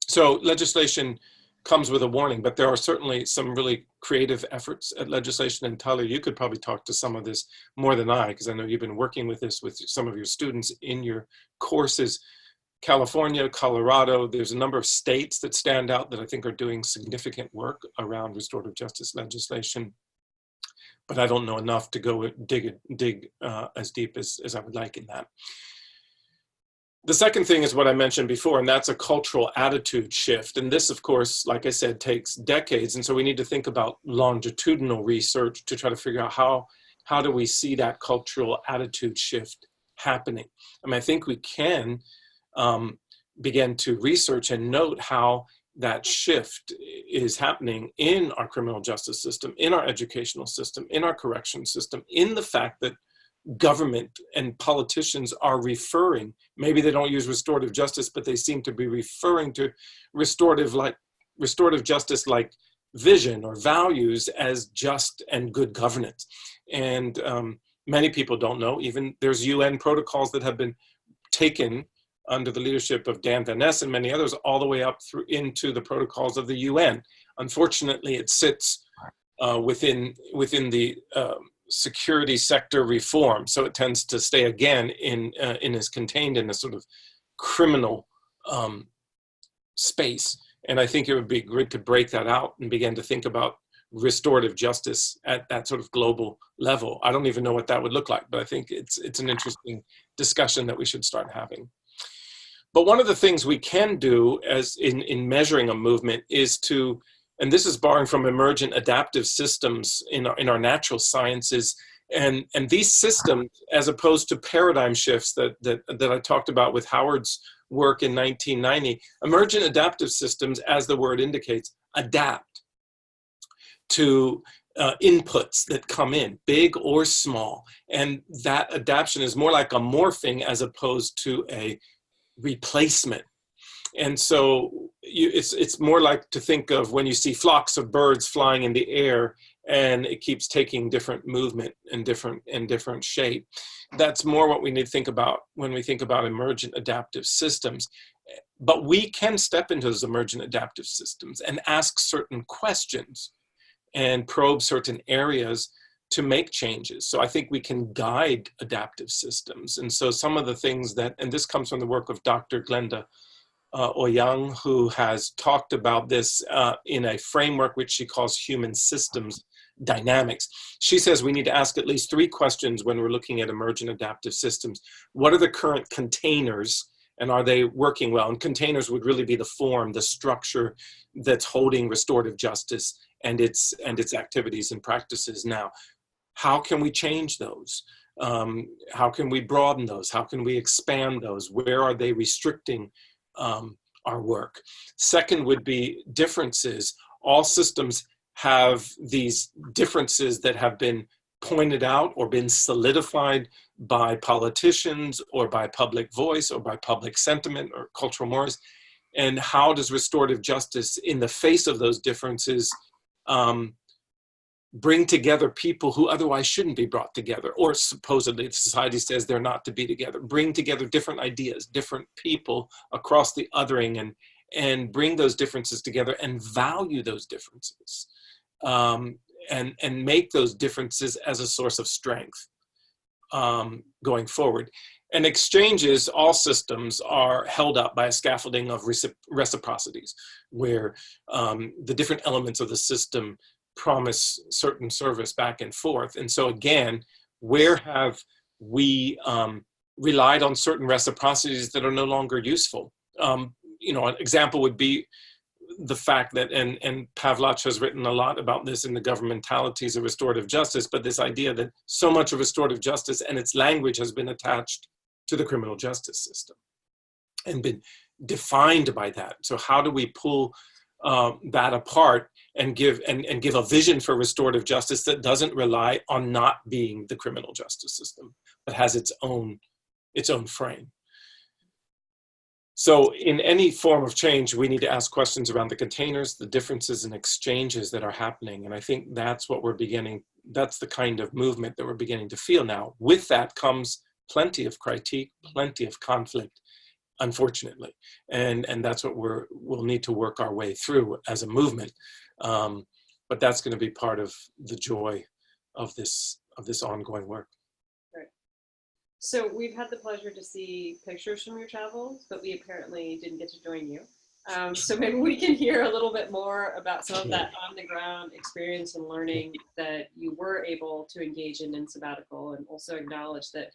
So legislation comes with a warning, but there are certainly some really creative efforts at legislation. And Thalia, you could probably talk to some of this more than I, because I know you've been working with this with some of your students in your courses. California, Colorado, there's a number of states that stand out that I think are doing significant work around restorative justice legislation, but I don't know enough to go dig as deep as I would like in that. The second thing is what I mentioned before, and that's a cultural attitude shift. And this, of course, like I said, takes decades. And so we need to think about longitudinal research to try to figure out how do we see that cultural attitude shift happening. I mean, I think we can begin to research and note how that shift is happening in our criminal justice system, in our educational system, in our correction system, in the fact that government and politicians are referring, maybe they don't use restorative justice, but they seem to be referring to restorative justice like vision or values as just and good governance. And many people don't know, even there's UN protocols that have been taken under the leadership of Dan Van Ness and many others all the way up through into the protocols of the UN. Unfortunately, it sits within the security sector reform. So it tends to stay again is contained in a sort of criminal space. And I think it would be great to break that out and begin to think about restorative justice at that sort of global level. I don't even know what that would look like, but I think it's an interesting discussion that we should start having. But one of the things we can do as in measuring a movement is to, and this is borrowing from emergent adaptive systems in our natural sciences, and these systems, as opposed to paradigm shifts that I talked about with Howard's work in 1990, emergent adaptive systems, as the word indicates, adapt to inputs that come in, big or small, and that adaptation is more like a morphing as opposed to a replacement. And so it's more like to think of when you see flocks of birds flying in the air and it keeps taking different movement and different shape. That's more what we need to think about when we think about emergent adaptive systems. But we can step into those emergent adaptive systems and ask certain questions and probe certain areas to make changes. So I think we can guide adaptive systems. And so some of the things that, and this comes from the work of Dr. Glenda Oyang, who has talked about this in a framework which she calls human systems dynamics. She says we need to ask at least 3 questions when we're looking at emergent adaptive systems. What are the current containers, and are they working well? And containers would really be the form, the structure that's holding restorative justice and its activities and practices now. How can we change those? How can we broaden those? How can we expand those? Where are they restricting our work? Second would be differences. All systems have these differences that have been pointed out or been solidified by politicians or by public voice or by public sentiment or cultural mores. And how does restorative justice, in the face of those differences, bring together people who otherwise shouldn't be brought together, or supposedly society says they're not to be together, bring together different ideas, different people across the othering, and bring those differences together and value those differences, and make those differences as a source of strength going forward. And exchanges, all systems are held up by a scaffolding of reciprocities, where the different elements of the system promise certain service back and forth. And so again, where have we relied on certain reciprocities that are no longer useful. You know, an example would be the fact that, and Pavlach has written a lot about this in the governmentalities of restorative justice, but this idea that so much of restorative justice and its language has been attached to the criminal justice system and been defined by that. So how do we pull that apart and give a vision for restorative justice that doesn't rely on not being the criminal justice system, but has its own frame? So in any form of change, we need to ask questions around the containers, the differences and exchanges that are happening. And I think that's what we're beginning, that's the kind of movement that we're beginning to feel now. With that comes plenty of critique, plenty of conflict, unfortunately. And that's what we'll need to work our way through as a movement. But that's going to be part of the joy of this ongoing work. So we've had the pleasure to see pictures from your travels, but we apparently didn't get to join you. So maybe we can hear a little bit more about some of that on the ground experience and learning that you were able to engage in sabbatical, and also acknowledge that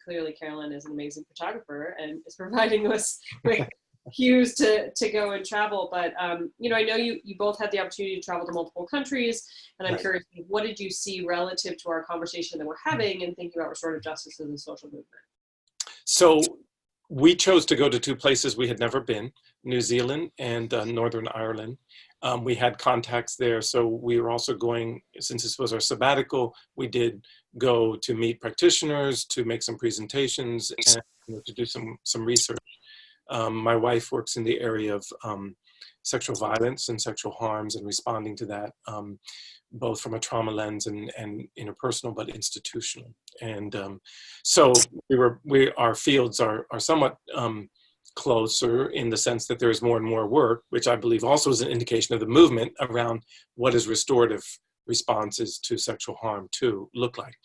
clearly Carolyn is an amazing photographer and is providing us with cues to go and travel. But you know, I know you both had the opportunity to travel to multiple countries, and I'm curious, what did you see relative to our conversation that we're having and thinking about restorative justice as a social movement? So we chose to go to two places we had never been, New Zealand and Northern Ireland. We had contacts there, so we were also going, since this was our sabbatical, we did go to meet practitioners, to make some presentations, and to do some research. My wife works in the area of sexual violence and sexual harms and responding to that, both from a trauma lens and interpersonal, but institutional. And so our fields are somewhat closer in the sense that there is more and more work, which I believe also is an indication of the movement around what is restorative responses to sexual harm to look like.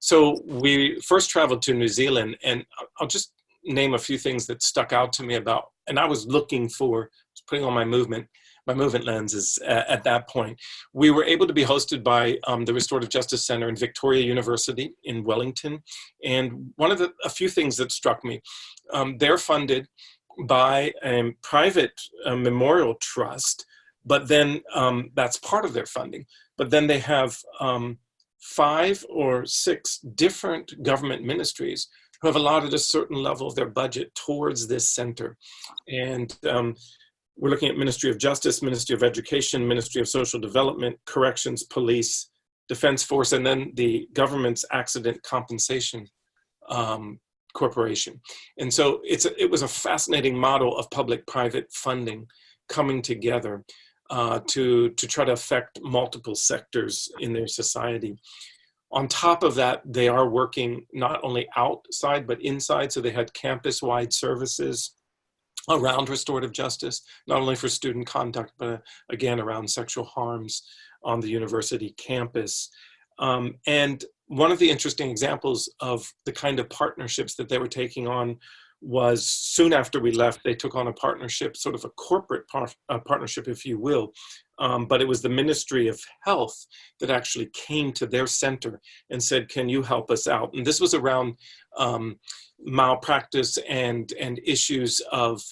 So we first traveled to New Zealand, and I'll just name a few things that stuck out to me about, and I was looking for, putting on my movement lenses at that point. We were able to be hosted by the Restorative Justice Center in Victoria University in Wellington. And a few things that struck me, they're funded by a private memorial trust, but then that's part of their funding. But then they have 5 or 6 different government ministries who have allotted a certain level of their budget towards this center. And we're looking at Ministry of Justice, Ministry of Education, Ministry of Social Development, Corrections, Police, Defense Force, and then the government's Accident Compensation Corporation. And so it was a fascinating model of public-private funding coming together to try to affect multiple sectors in their society. On top of that, they are working not only outside, but inside. So they had campus-wide services around restorative justice, not only for student conduct, but again, around sexual harms on the university campus. And one of the interesting examples of the kind of partnerships that they were taking on was soon after we left, they took on a partnership, sort of a corporate partnership, if you will. But it was the Ministry of Health that actually came to their center and said, can you help us out? And this was around malpractice and issues of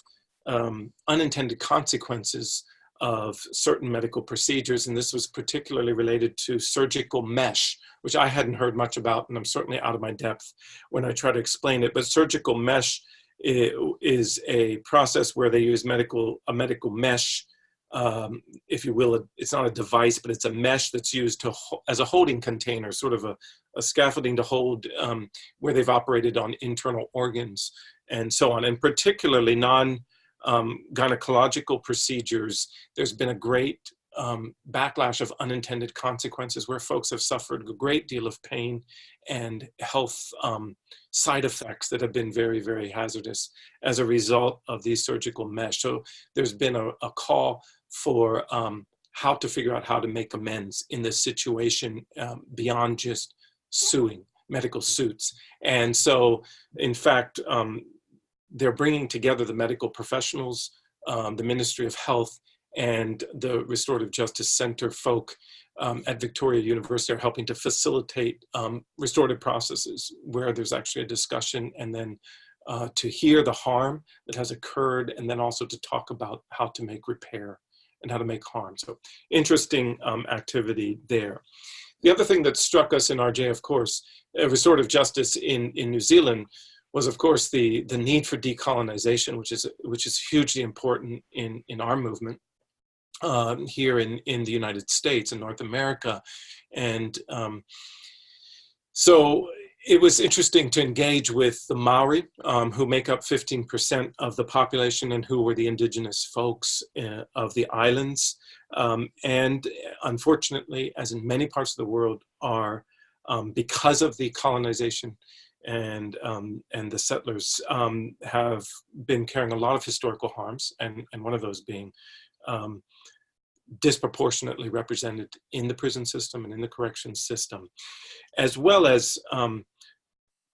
unintended consequences of certain medical procedures. And this was particularly related to surgical mesh, which I hadn't heard much about, and I'm certainly out of my depth when I try to explain it. But surgical mesh is a process where they use a medical mesh, if you will. It's not a device, but it's a mesh that's used as a holding container, sort of a scaffolding to hold where they've operated on internal organs and so on. And particularly gynecological procedures, there's been a great backlash of unintended consequences where folks have suffered a great deal of pain and health side effects that have been very, very hazardous as a result of these surgical mesh. So there's been a call for how to figure out how to make amends in this situation beyond just suing, medical suits. And so, in fact, they're bringing together the medical professionals, the Ministry of Health, and the Restorative Justice Center folk at Victoria University are helping to facilitate restorative processes where there's actually a discussion, and then to hear the harm that has occurred, and then also to talk about how to make repair and how to make harm. So interesting activity there. The other thing that struck us in RJ, of course, restorative justice in New Zealand was, of course, the need for decolonization, which is hugely important in our movement here in the United States and North America. And so it was interesting to engage with the Maori, who make up 15% of the population and who were the indigenous folks of the islands. And unfortunately, as in many parts of the world, are because of the colonization and the settlers have been carrying a lot of historical harms, and one of those being disproportionately represented in the prison system and in the corrections system, as well as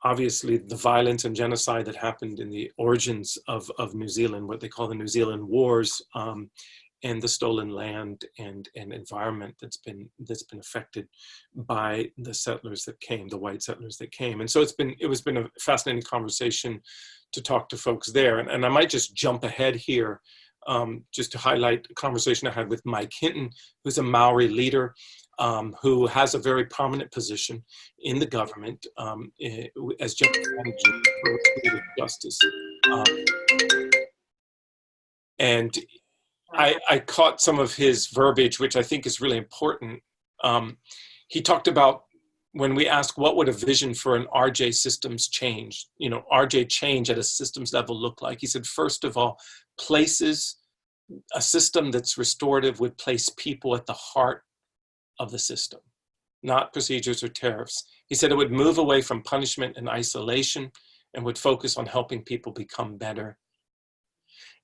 obviously the violence and genocide that happened in the origins of New Zealand, what they call the New Zealand Wars, and the stolen land and environment that's been affected by the settlers that came, the white settlers that came. And so it's been a fascinating conversation to talk to folks there. And I might just jump ahead here just to highlight a conversation I had with Mike Hinton, who's a Maori leader who has a very prominent position in the government as general manager for restorative justice. And I caught some of his verbiage, which I think is really important. He talked about when we asked what would a vision for an RJ systems change, RJ change at a systems level look like? He said, first of all, a system that's restorative would place people at the heart of the system, not procedures or tariffs. He said it would move away from punishment and isolation and would focus on helping people become better.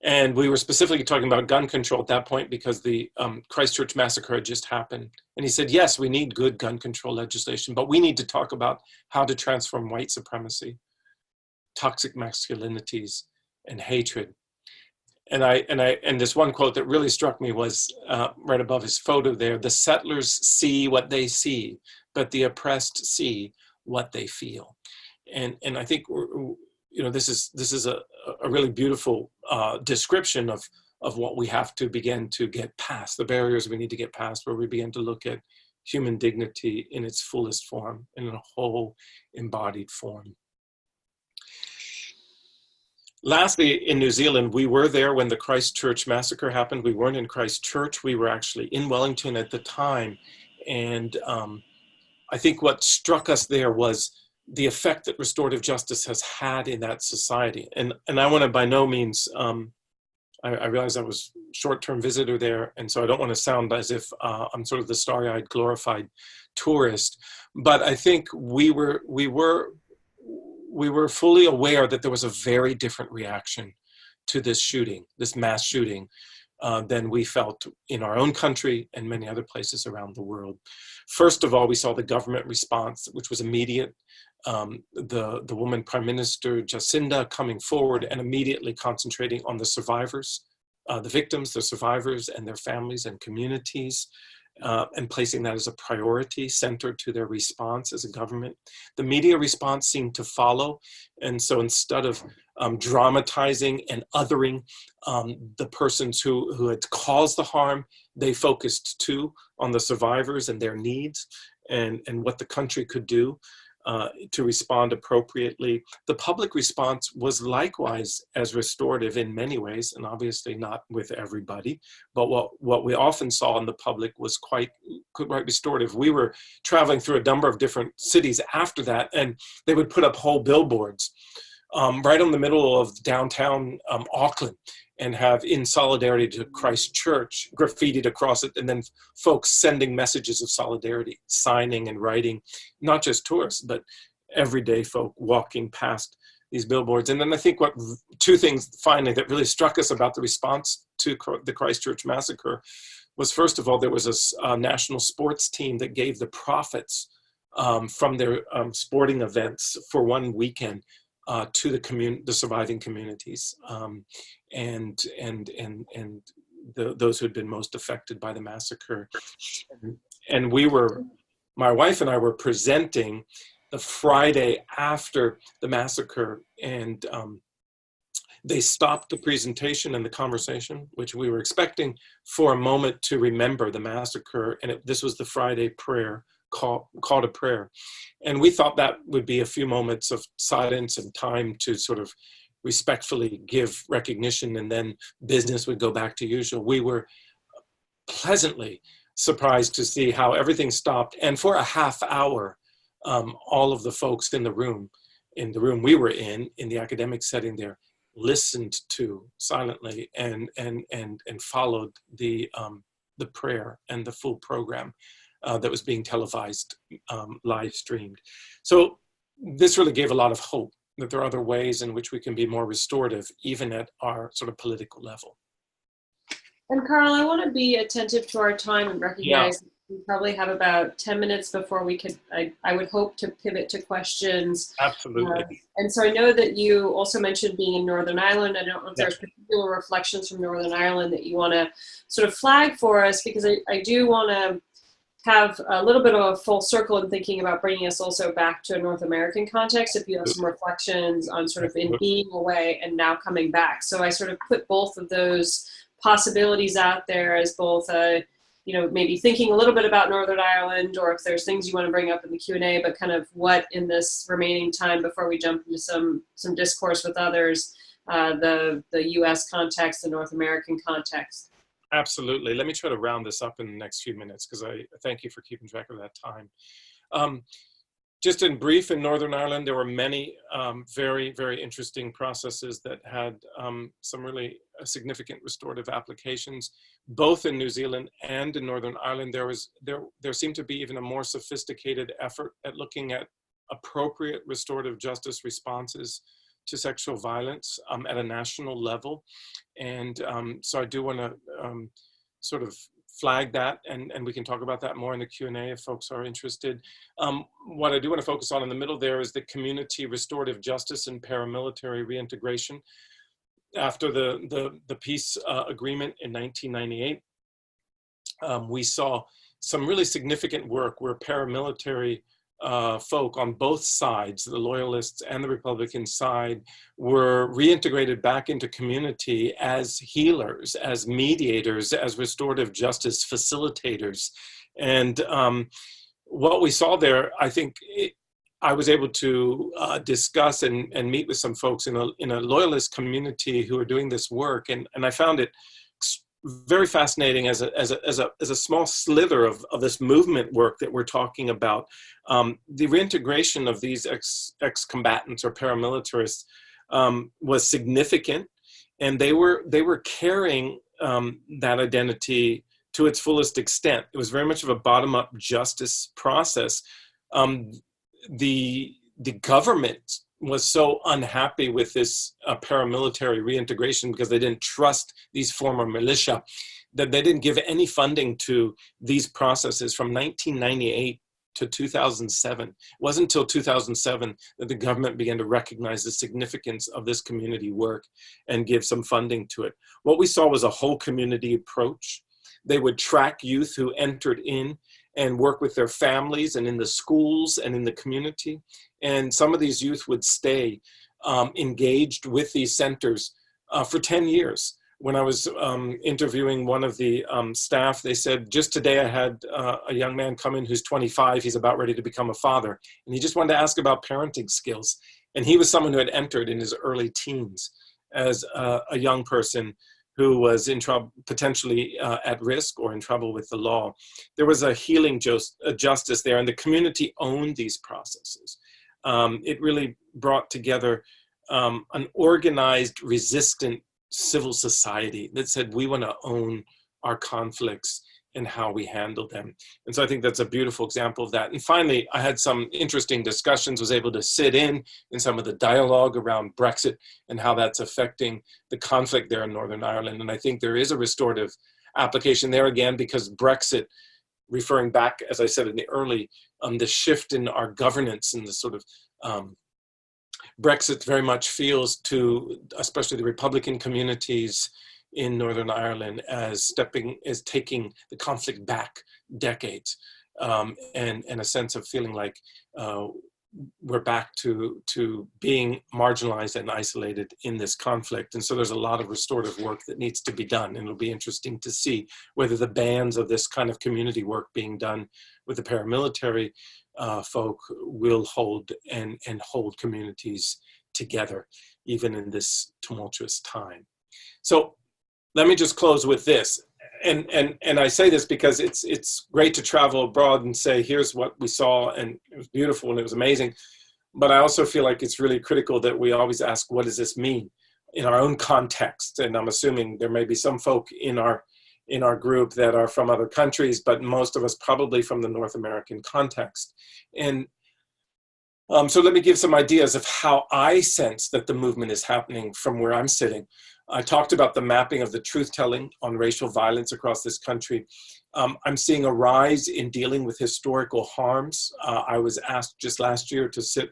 And we were specifically talking about gun control at that point because the Christchurch massacre had just happened. And he said, yes, we need good gun control legislation, but we need to talk about how to transform white supremacy, toxic masculinities, and hatred. And this one quote that really struck me was right above his photo there: the settlers see what they see, but the oppressed see what they feel. And I think this is a really beautiful description of what we have to begin to get past, the barriers we need to get past, where we begin to look at human dignity in its fullest form, in a whole embodied form. Lastly, in New Zealand, we were there when the Christchurch massacre happened. We weren't in Christchurch. We were actually in Wellington at the time. And I think what struck us there was the effect that restorative justice has had in that society. And I want to by no means, I realize I was short-term visitor there, and so I don't want to sound as if I'm sort of the starry-eyed glorified tourist, but I think we were fully aware that there was a very different reaction to this shooting, this mass shooting, than we felt in our own country and many other places around the world. First of all, we saw the government response, which was immediate. The woman Prime Minister Jacinda coming forward and immediately concentrating on the survivors, the victims, the survivors and their families and communities, and placing that as a priority centered to their response as a government. The media response seemed to follow. And so instead of dramatizing and othering the persons who had caused the harm, they focused too on the survivors and their needs and what the country could do to respond appropriately. The public response was likewise as restorative in many ways, and obviously not with everybody, but what we often saw in the public was quite restorative. We were traveling through a number of different cities after that, and they would put up whole billboards right in the middle of downtown Auckland, and have "in solidarity to Christchurch" graffitied across it, and then folks sending messages of solidarity, signing and writing, not just tourists, but everyday folk walking past these billboards. And then I think two things finally that really struck us about the response to the Christchurch massacre was, first of all, there was a national sports team that gave the profits from their sporting events for one weekend to the surviving communities, and those who had been most affected by the massacre. And my wife and I were presenting the Friday after the massacre, and they stopped the presentation and the conversation, which we were expecting for a moment to remember the massacre. And this was the Friday prayer, call to prayer. And we thought that would be a few moments of silence and time to sort of respectfully give recognition, and then business would go back to usual. We were pleasantly surprised to see how everything stopped. And for a half hour, all of the folks in the room we were in the academic setting there, listened to silently and followed the prayer and the full program that was being televised, live streamed. So this really gave a lot of hope that there are other ways in which we can be more restorative, even at our sort of political level. And Carl, I want to be attentive to our time and recognize we probably have about 10 minutes before we could, I would hope to pivot to questions. Absolutely. And so I know that you also mentioned being in Northern Ireland. I don't know if there's particular reflections from Northern Ireland that you want to sort of flag for us, because I do want to have a little bit of a full circle in thinking about bringing us also back to a North American context, if you have some reflections on sort of in being away and now coming back. So I sort of put both of those possibilities out there as both a, maybe thinking a little bit about Northern Ireland, or if there's things you want to bring up in the Q&A, but kind of what in this remaining time before we jump into some discourse with others, the US context, the North American context. Absolutely. Let me try to round this up in the next few minutes, because I thank you for keeping track of that time. Just in brief, in Northern Ireland, there were many very, very interesting processes that had some really significant restorative applications, both in New Zealand and in Northern Ireland. There seemed to be even a more sophisticated effort at looking at appropriate restorative justice responses to sexual violence at a national level. And so I do want to sort of flag that, and we can talk about that more in the Q&A if folks are interested. What I do want to focus on in the middle there is the community restorative justice and paramilitary reintegration. After the peace agreement in 1998, we saw some really significant work where paramilitary folk on both sides, the loyalists and the Republican side, were reintegrated back into community as healers, as mediators, as restorative justice facilitators. And what we saw there, I think, I was able to discuss and meet with some folks in a loyalist community who are doing this work, and I found it very fascinating as a small slither of this movement work that we're talking about. The reintegration of these ex-combatants or paramilitarists was significant, and they were carrying that identity to its fullest extent. It was very much of a bottom-up justice process. The government was so unhappy with this paramilitary reintegration because they didn't trust these former militia that they didn't give any funding to these processes from 1998 to 2007. It wasn't until 2007 that the government began to recognize the significance of this community work and give some funding to it. What we saw was a whole community approach. They would track youth who entered in and work with their families and in the schools and in the community. And some of these youth would stay engaged with these centers for 10 years. When I was interviewing one of the staff, they said, just today I had a young man come in who's 25, he's about ready to become a father. And he just wanted to ask about parenting skills. And he was someone who had entered in his early teens as a young person who was in trouble, potentially at risk or in trouble with the law. There was a healing justice there, and the community owned these processes. It really brought together an organized, resistant civil society that said, we want to own our conflicts and how we handle them. And so I think that's a beautiful example of that. And finally, I had some interesting discussions, was able to sit in some of the dialogue around Brexit and how that's affecting the conflict there in Northern Ireland. And I think there is a restorative application there again, because Brexit, referring back, as I said in the early, the shift in our governance and the sort of Brexit very much feels to, especially the Republican communities in Northern Ireland as taking the conflict back decades, and a sense of feeling like we're back to being marginalized and isolated in this conflict. And so there's a lot of restorative work that needs to be done. And it'll be interesting to see whether the bands of this kind of community work being done with the paramilitary folk will hold and hold communities together, even in this tumultuous time. So let me just close with this. And I say this because it's great to travel abroad and say, here's what we saw, and it was beautiful and it was amazing. But I also feel like it's really critical that we always ask, what does this mean in our own context? And I'm assuming there may be some folk in our group that are from other countries, but most of us probably from the North American context. And so let me give some ideas of how I sense that the movement is happening from where I'm sitting. I talked about the mapping of the truth-telling on racial violence across this country. I'm seeing a rise in dealing with historical harms. I was asked just last year to sit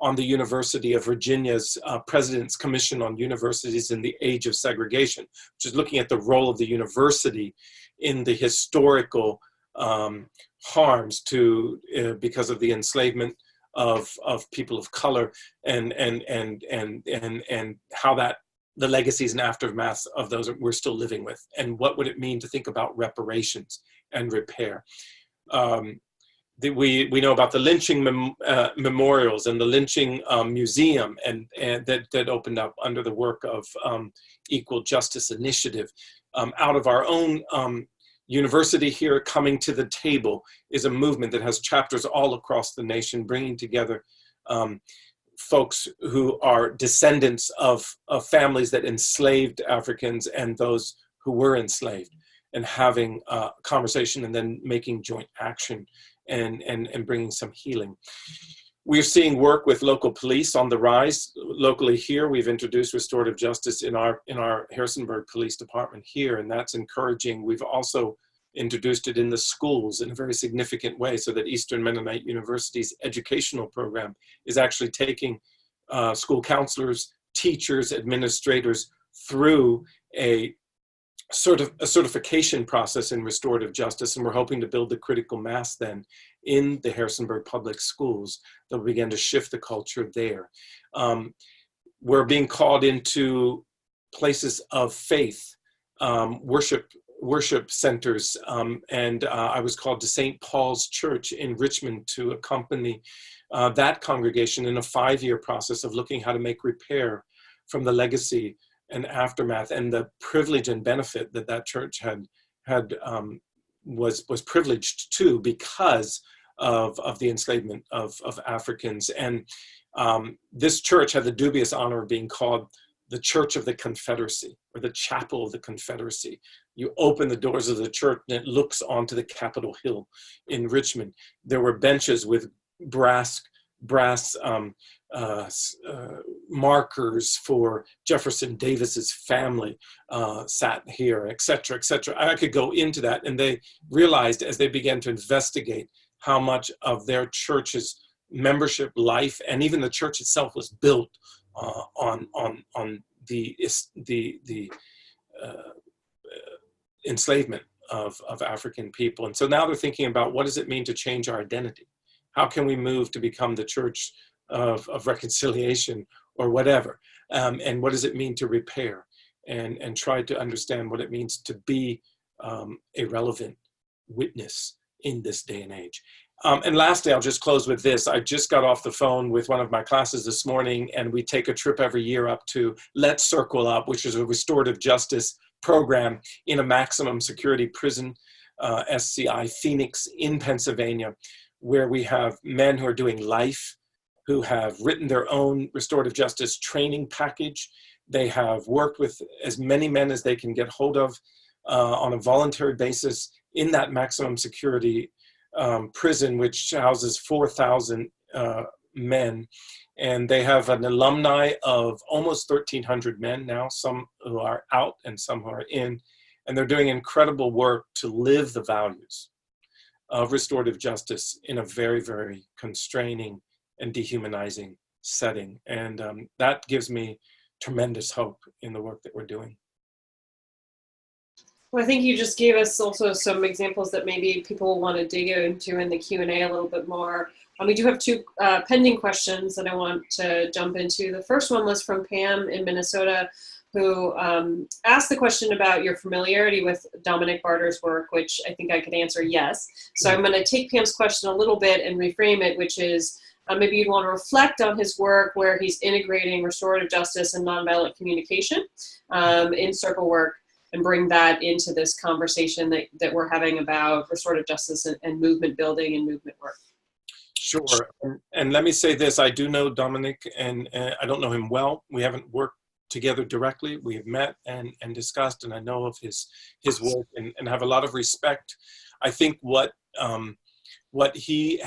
on the University of Virginia's President's Commission on Universities in the Age of Segregation, which is looking at the role of the university in the historical harms because of the enslavement of people of color, and how that the legacies and aftermath of those we're still living with, and what would it mean to think about reparations and repair. We know about the lynching memorials and the lynching museum, and that opened up under the work of Equal Justice Initiative. Out of our own university here, Coming to the Table is a movement that has chapters all across the nation, bringing together folks who are descendants of families that enslaved Africans and those who were enslaved, and having a conversation and then making joint action and bringing some healing. We're seeing work with local police on the rise. Locally here, we've introduced restorative justice in our Harrisonburg Police Department here, and that's encouraging. We've also introduced it in the schools in a very significant way, so that Eastern Mennonite University's educational program is actually taking school counselors, teachers, administrators through a certification process in restorative justice, and we're hoping to build the critical mass then in the Harrisonburg public schools that will begin to shift the culture there. We're being called into places of faith, worship centers, and I was called to St. Paul's Church in Richmond to accompany that congregation in a 5-year process of looking how to make repair from the legacy and aftermath, and the privilege and benefit that church was privileged to because of the enslavement of Africans. And this church had the dubious honor of being called the Church of the Confederacy, or the Chapel of the Confederacy. You open the doors of the church and it looks onto the Capitol Hill in Richmond. There were benches with brass markers for Jefferson Davis's family sat here, et cetera, et cetera. I could go into that, and they realized as they began to investigate how much of their church's membership life and even the church itself was built on the enslavement of African people. And so now they're thinking about, what does it mean to change our identity? How can we move to become the church of reconciliation or whatever? And what does it mean to repair? And try to understand what it means to be a relevant witness in this day and age. And lastly, I'll just close with this. I just got off the phone with one of my classes this morning, and we take a trip every year up to Let's Circle Up, which is a restorative justice program in a maximum security prison, SCI Phoenix in Pennsylvania, where we have men who are doing life, who have written their own restorative justice training package. They have worked with as many men as they can get hold of on a voluntary basis in that maximum security prison, which houses 4,000 men. And they have an alumni of almost 1,300 men now, some who are out and some who are in. And they're doing incredible work to live the values of restorative justice in a very, very constraining and dehumanizing setting. And that gives me tremendous hope in the work that we're doing. Well, I think you just gave us also some examples that maybe people will want to dig into in the Q&A a little bit more. We do have two pending questions that I want to jump into. The first one was from Pam in Minnesota, who asked the question about your familiarity with Dominic Barter's work, which I think I could answer yes. So I'm going to take Pam's question a little bit and reframe it, which is maybe you'd want to reflect on his work where he's integrating restorative justice and nonviolent communication in circle work, and bring that into this conversation that we're having about restorative justice and movement building and movement work. Sure. And let me say this, I do know Dominic, and I don't know him well. We haven't worked together directly. We have met and discussed, and I know of his work and have a lot of respect. I think what he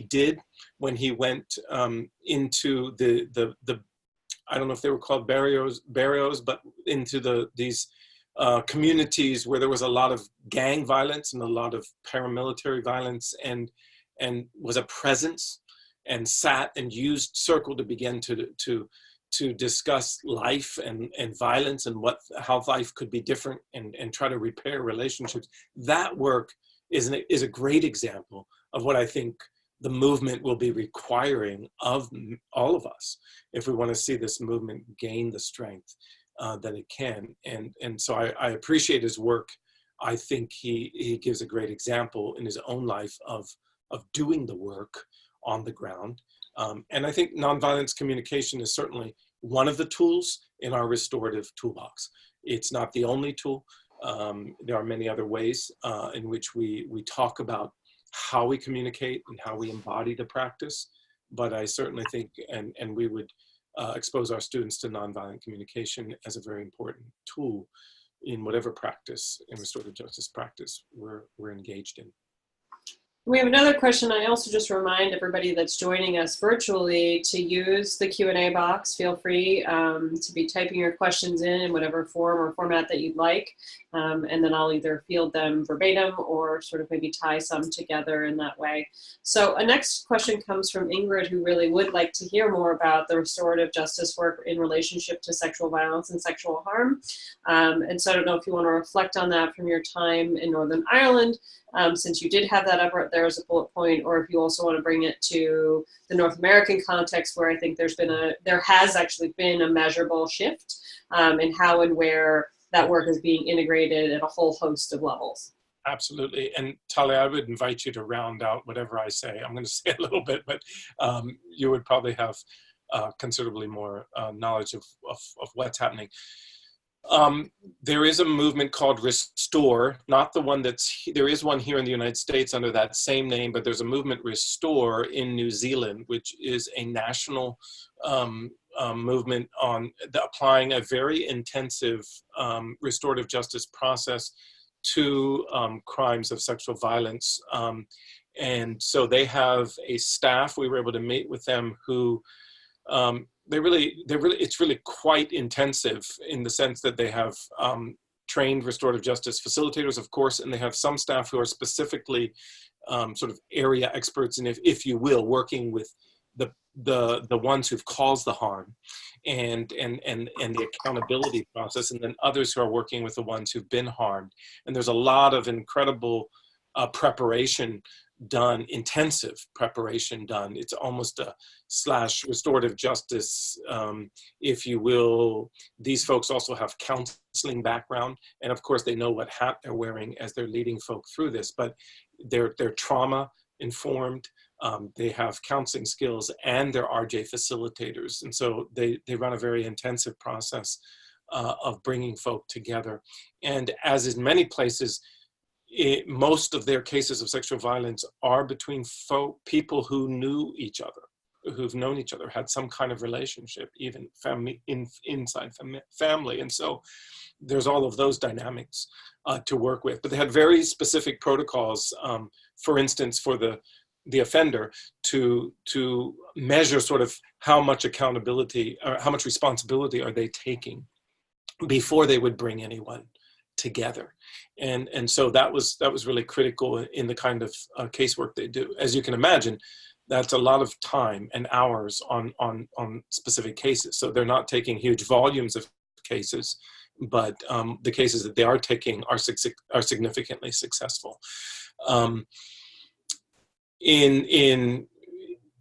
did when he went into the I don't know if they were called barrios, but into these communities where there was a lot of gang violence and a lot of paramilitary violence, and was a presence, and sat and used circle to begin to discuss life and violence and how life could be different, and try to repair relationships. That work is a great example of what I think the movement will be requiring of all of us if we want to see this movement gain the strength that it can. And so I appreciate his work. I think he gives a great example in his own life of doing the work on the ground. And I think nonviolence communication is certainly one of the tools in our restorative toolbox. It's not the only tool. There are many other ways in which we talk about how we communicate and how we embody the practice. But I certainly think, and we would expose our students to nonviolent communication as a very important tool in whatever practice, in restorative justice practice, we're engaged in. We have another question. I also just remind everybody that's joining us virtually to use the Q&A box. Feel free to be typing your questions in whatever form or format that you'd like. And then I'll either field them verbatim or sort of maybe tie some together in that way. So a next question comes from Ingrid, who really would like to hear more about the restorative justice work in relationship to sexual violence and sexual harm. And so I don't know if you want to reflect on that from your time in Northern Ireland, since you did have that up right there as a bullet point, or if you also want to bring it to the North American context, where I think there has actually been a measurable shift in how and where that work is being integrated at a whole host of levels. Absolutely. And Thalia, I would invite you to round out whatever I say. I'm going to say a little bit, but you would probably have considerably more knowledge of what's happening. There is a movement called Restore, not the one there is one here in the United States under that same name, but there's a movement Restore in New Zealand, which is a national movement on applying a very intensive restorative justice process to crimes of sexual violence. And so they have a staff, we were able to meet with them, who it's really quite intensive in the sense that they have trained restorative justice facilitators, of course, and they have some staff who are specifically sort of area experts, and if you will, working with the ones who've caused the harm and the accountability process, and then others who are working with the ones who've been harmed. And there's a lot of incredible preparation done, intensive preparation done. It's almost a / restorative justice, if you will. These folks also have counseling background, and of course they know what hat they're wearing as they're leading folk through this, but they're trauma informed. They have counseling skills, and they're RJ facilitators. And so they run a very intensive process of bringing folk together. And as in many places, most of their cases of sexual violence are between people who knew each other, who've known each other, had some kind of relationship, even family inside family. And so there's all of those dynamics to work with. But they had very specific protocols, for instance, for the offender to measure sort of how much accountability or how much responsibility are they taking before they would bring anyone together. And so that was really critical in the kind of casework they do. As you can imagine, that's a lot of time and hours on specific cases. So they're not taking huge volumes of cases but the cases that they are taking are significantly successful. In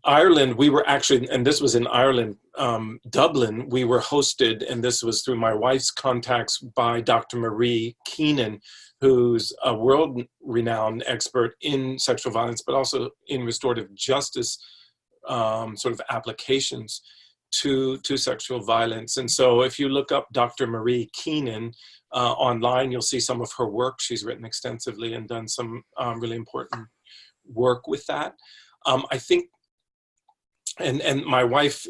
Ireland, we were actually, and this was in Ireland, Dublin, we were hosted, and this was through my wife's contacts, by Dr. Marie Keenan, who's a world-renowned expert in sexual violence, but also in restorative justice sort of applications to sexual violence. And so if you look up Dr. Marie Keenan online, you'll see some of her work. She's written extensively and done some really important work with that. I think, and my wife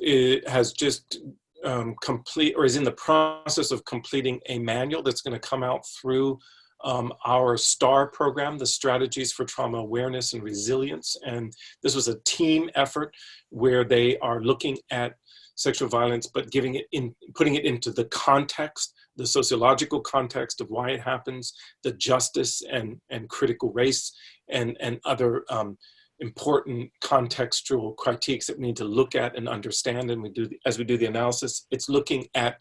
has just is in the process of completing a manual that's going to come out through our STAR program, the Strategies for Trauma Awareness and Resilience. And this was a team effort where they are looking at sexual violence, but putting it into the context, the sociological context of why it happens, the justice and critical race and other important contextual critiques that we need to look at and understand. And as we do the analysis, it's looking at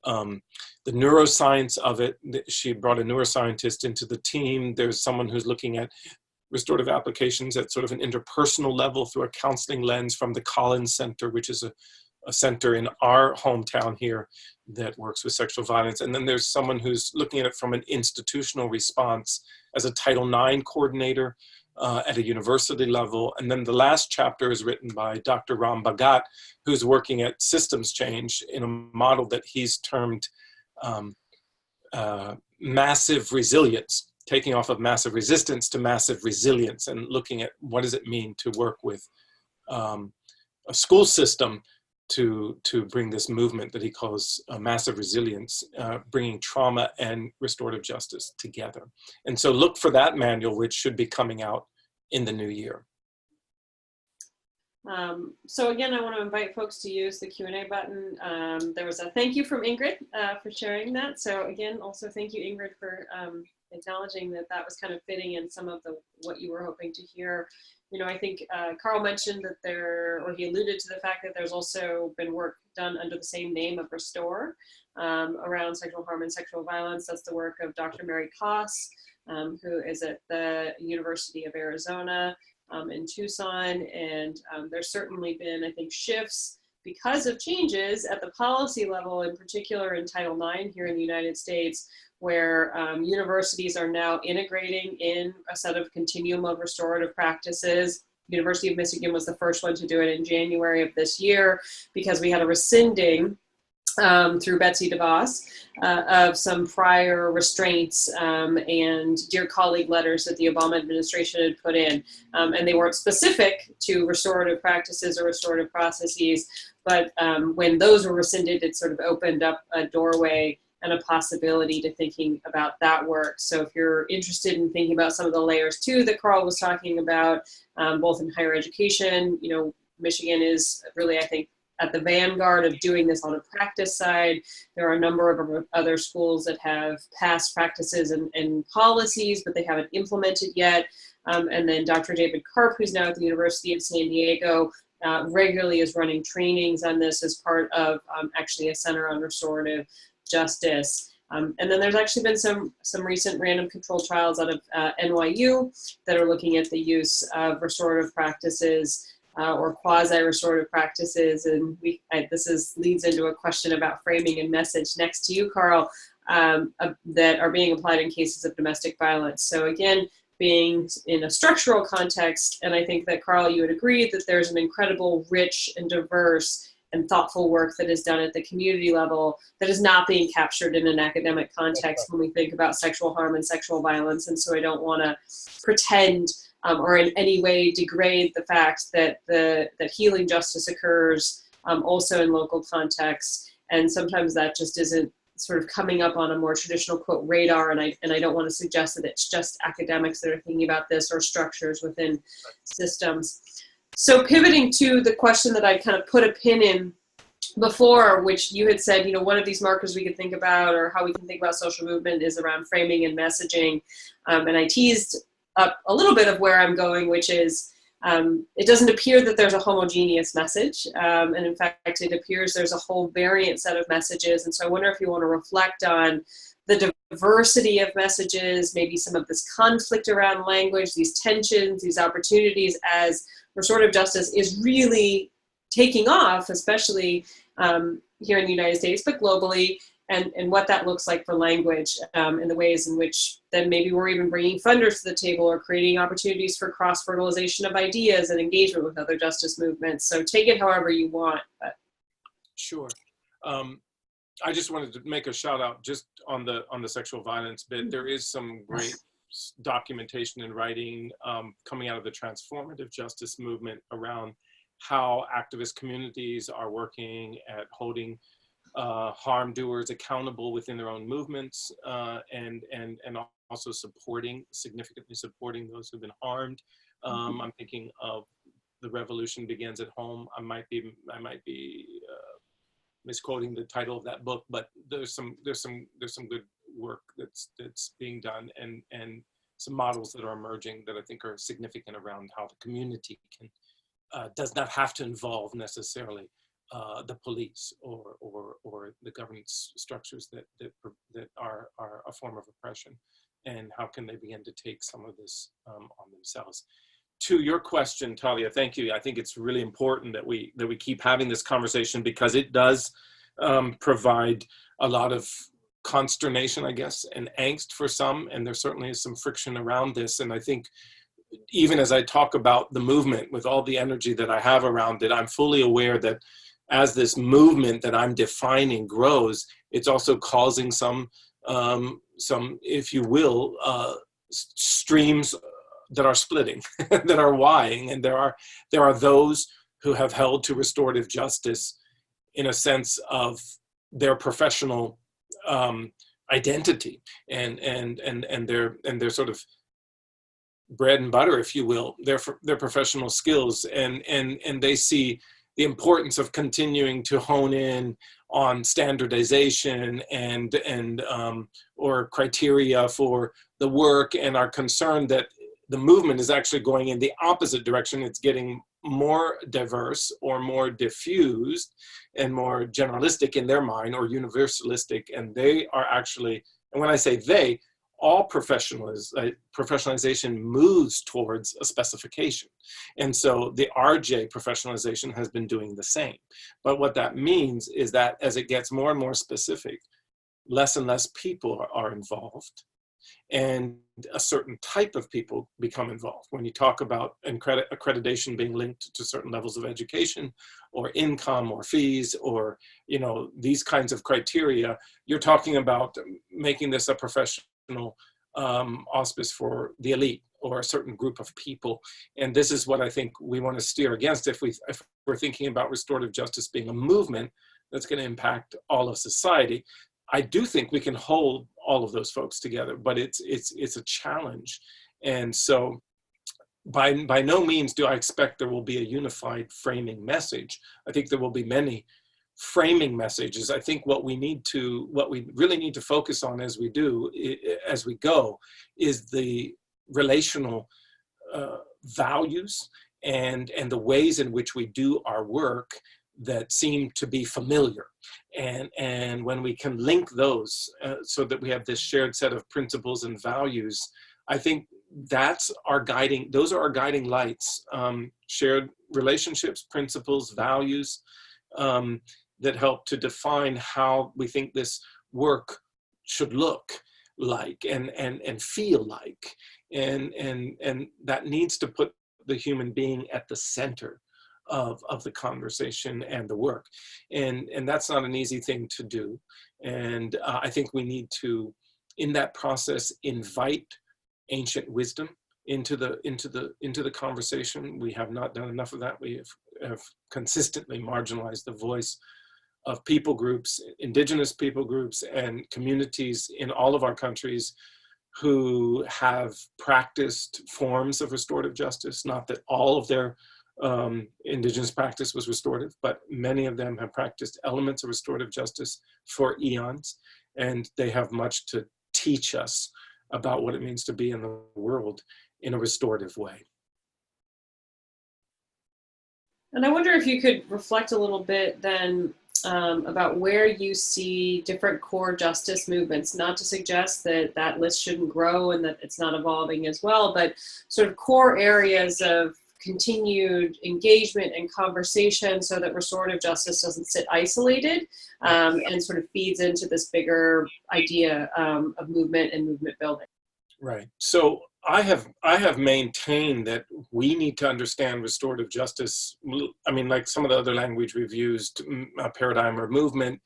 the neuroscience of it. She brought a neuroscientist into the team. There's someone who's looking at restorative applications at sort of an interpersonal level through a counseling lens from the Collins Center, which is a center in our hometown here that works with sexual violence. And then there's someone who's looking at it from an institutional response as a Title IX coordinator at a university level. And then the last chapter is written by Dr. Ram Bhagat, who's working at systems change in a model that he's termed massive resilience, taking off of massive resistance to massive resilience, and looking at what does it mean to work with a school system to bring this movement that he calls massive resilience, bringing trauma and restorative justice together. And so look for that manual, which should be coming out in the new year. So again, I want to invite folks to use the Q&A button. There was a thank you from Ingrid for sharing that. So again, also thank you, Ingrid, for acknowledging that that was kind of fitting in some of what you were hoping to hear. You know, I think Carl mentioned that he alluded to the fact that there's also been work done under the same name of Restore around sexual harm and sexual violence. That's the work of Dr. Mary Koss, who is at the University of Arizona in Tucson. And there's certainly been, I think, shifts because of changes at the policy level, in particular in Title IX here in the United States, where universities are now integrating in a set of continuum of restorative practices. University of Michigan was the first one to do it in January of this year, because we had a rescinding through Betsy DeVos of some prior restraints and dear colleague letters that the Obama administration had put in. And they weren't specific to restorative practices or restorative processes, but when those were rescinded, it sort of opened up a doorway and a possibility to thinking about that work. So if you're interested in thinking about some of the layers too that Carl was talking about, both in higher education, you know, Michigan is really, I think, at the vanguard of doing this on a practice side. There are a number of other schools that have passed practices and policies, but they haven't implemented yet. And then Dr. David Karp, who's now at the University of San Diego, regularly is running trainings on this as part of actually a Center on Restorative Justice. And then there's actually been some recent random control trials out of NYU that are looking at the use of restorative practices or quasi-restorative practices. And leads into a question about framing and message next to you, Carl, that are being applied in cases of domestic violence. So again, being in a structural context, and I think that, Carl, you would agree that there's an incredible, rich and diverse and thoughtful work that is done at the community level that is not being captured in an academic context when we think about sexual harm and sexual violence. And so I don't want to pretend or in any way degrade the fact that that healing justice occurs also in local contexts. And sometimes that just isn't sort of coming up on a more traditional, quote, radar. And I don't want to suggest that it's just academics that are thinking about this or structures within systems. So pivoting to the question that I kind of put a pin in before, which you had said, you know, one of these markers we could think about, or how we can think about social movement, is around framing and messaging. And I teased up a little bit of where I'm going, which is It doesn't appear that there's a homogeneous message. And in fact, it appears there's a whole variant set of messages. And so I wonder if you want to reflect on the diversity of messages, maybe some of this conflict around language, these tensions, these opportunities as restorative justice is really taking off, especially here in the United States, but globally, and what that looks like for language, and the ways in which then maybe we're even bringing funders to the table or creating opportunities for cross-fertilization of ideas and engagement with other justice movements. So take it however you want. But. Sure. I just wanted to make a shout out just on the sexual violence bit. There is some great documentation and writing coming out of the transformative justice movement around how activist communities are working at holding harm doers accountable within their own movements, and also significantly supporting those who've been harmed. I'm thinking of The Revolution Begins at Home. I might be misquoting the title of that book, but there's some good work that's being done, and some models that are emerging that I think are significant around how the community can does not have to involve necessarily the police or the governance structures that are a form of oppression, and how can they begin to take some of this on themselves. To your question, Thalia, thank you. I think it's really important that we keep having this conversation, because it does provide a lot of consternation, I guess, and angst for some, and there certainly is some friction around this. And I think even as I talk about the movement with all the energy that I have around it, I'm fully aware that as this movement that I'm defining grows, it's also causing some, if you will, streams that are splitting, that are wying, and there are those who have held to restorative justice in a sense of their professional identity and their sort of bread and butter, if you will, their professional skills, and they see the importance of continuing to hone in on standardization and or criteria for the work, and are concerned that the movement is actually going in the opposite direction. It's getting more diverse or more diffused and more generalistic in their mind, or universalistic, and they are actually, and when I say they, all professionalization moves towards a specification. And so the RJ professionalization has been doing the same. But what that means is that as it gets more and more specific, less and less people are involved, and a certain type of people become involved. When you talk about accreditation being linked to certain levels of education or income or fees, or these kinds of criteria, you're talking about making this a professional auspice for the elite or a certain group of people. And this is what I think we want to steer against if we're thinking about restorative justice being a movement that's going to impact all of society. I do think we can hold all of those folks together, but it's a challenge. And so by no means do I expect there will be a unified framing message. I think there will be many framing messages. I think what we really need to focus on as we go is the relational values and the ways in which we do our work that seem to be familiar, and when we can link those so that we have this shared set of principles and values, I think those are our guiding lights. Shared relationships, principles, values that help to define how we think this work should look like and feel like, and that needs to put the human being at the center of the conversation and the work, and that's not an easy thing to do. And I think we need to, in that process, invite ancient wisdom into the conversation. We have not done enough of that. We have consistently marginalized the voice of people groups, indigenous people groups, and communities in all of our countries who have practiced forms of restorative justice. Not that all of their indigenous practice was restorative, but many of them have practiced elements of restorative justice for eons, and they have much to teach us about what it means to be in the world in a restorative way. And I wonder if you could reflect a little bit then about where you see different core justice movements, not to suggest that that list shouldn't grow and that it's not evolving as well, but sort of core areas of continued engagement and conversation so that restorative justice doesn't sit isolated and sort of feeds into this bigger idea of movement and movement building. Right. So I have maintained that we need to understand restorative justice. I mean, like some of the other language we've used, paradigm or movement.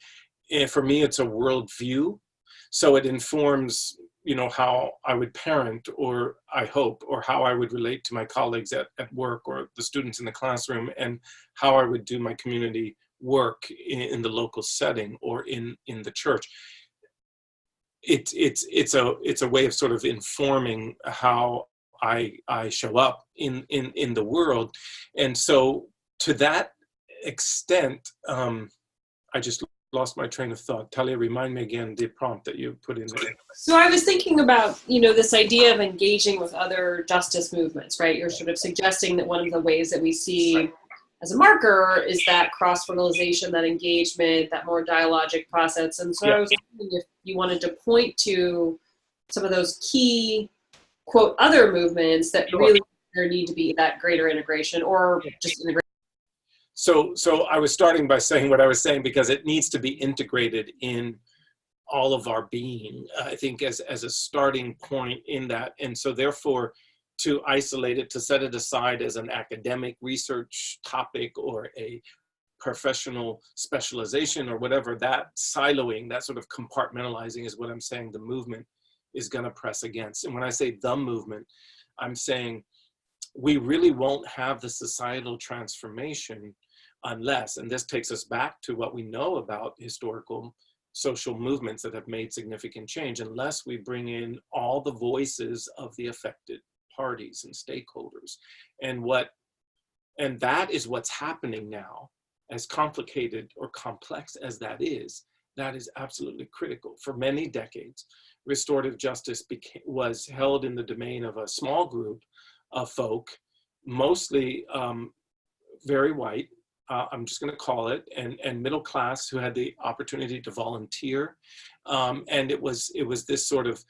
For me, it's a worldview. So it informs, you know, how I would parent, or I hope, or how I would relate to my colleagues at work or the students in the classroom, and how I would do my community work in the local setting or in the church. It's a way of sort of informing how I show up in the world. And so to that extent, I just lost my train of thought. Thalia, remind me again the prompt that you put in there. So I was thinking about, you know, this idea of engaging with other justice movements, right? You're sort of suggesting that one of the ways that we see as a marker is that cross-fertilization, that engagement, that more dialogic process. And so I was wondering if you wanted to point to some of those key, quote, other movements that really there need to be that greater integration or just integration. So I was starting by saying what I was saying because it needs to be integrated in all of our being, I think, as a starting point in that. And so therefore, to isolate it, to set it aside as an academic research topic or a professional specialization or whatever, that siloing, that sort of compartmentalizing is what I'm saying the movement is going to press against. And when I say the movement, I'm saying we really won't have the societal transformation unless, and this takes us back to what we know about historical social movements that have made significant change, unless we bring in all the voices of the affected parties and stakeholders. And that is what's happening now, as complicated or complex as that is absolutely critical. For many decades, restorative justice was held in the domain of a small group of folk, mostly very white, I'm just going to call it, and middle class, who had the opportunity to volunteer. And it was this sort of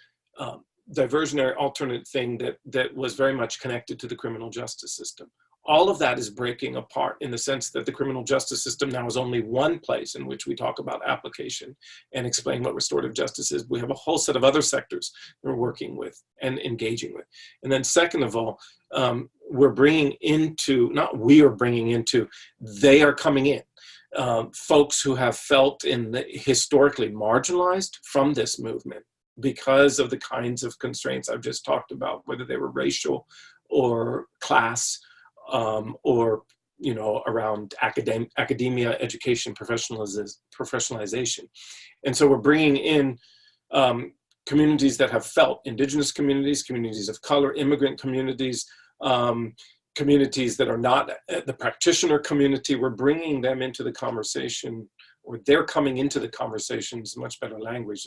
diversionary alternate thing that was very much connected to the criminal justice system. All of that is breaking apart in the sense that the criminal justice system now is only one place in which we talk about application and explain what restorative justice is. We have a whole set of other sectors we're working with and engaging with. And then second of all, we're bringing into, not we are bringing into, they are coming in. Folks who have felt historically marginalized from this movement because of the kinds of constraints I've just talked about, whether they were racial or class, or, you know, around academia, education, professionalization. And so we're bringing in communities that have felt, indigenous communities, communities of color, immigrant communities, communities that are not the practitioner community. We're bringing them into the conversation, or they're coming into the conversations, much better language,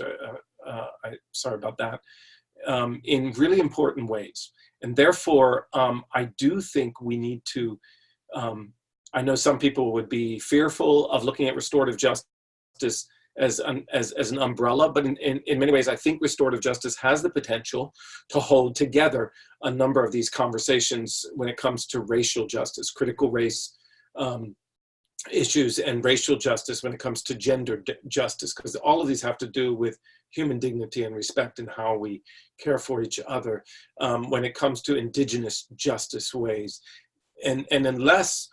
sorry about that, in really important ways. And therefore, I do think we need to, I know some people would be fearful of looking at restorative justice as an umbrella, but in many ways, I think restorative justice has the potential to hold together a number of these conversations when it comes to racial justice, critical race issues, and racial justice when it comes to gender justice, because all of these have to do with human dignity and respect and how we care for each other. When it comes to indigenous justice ways, and unless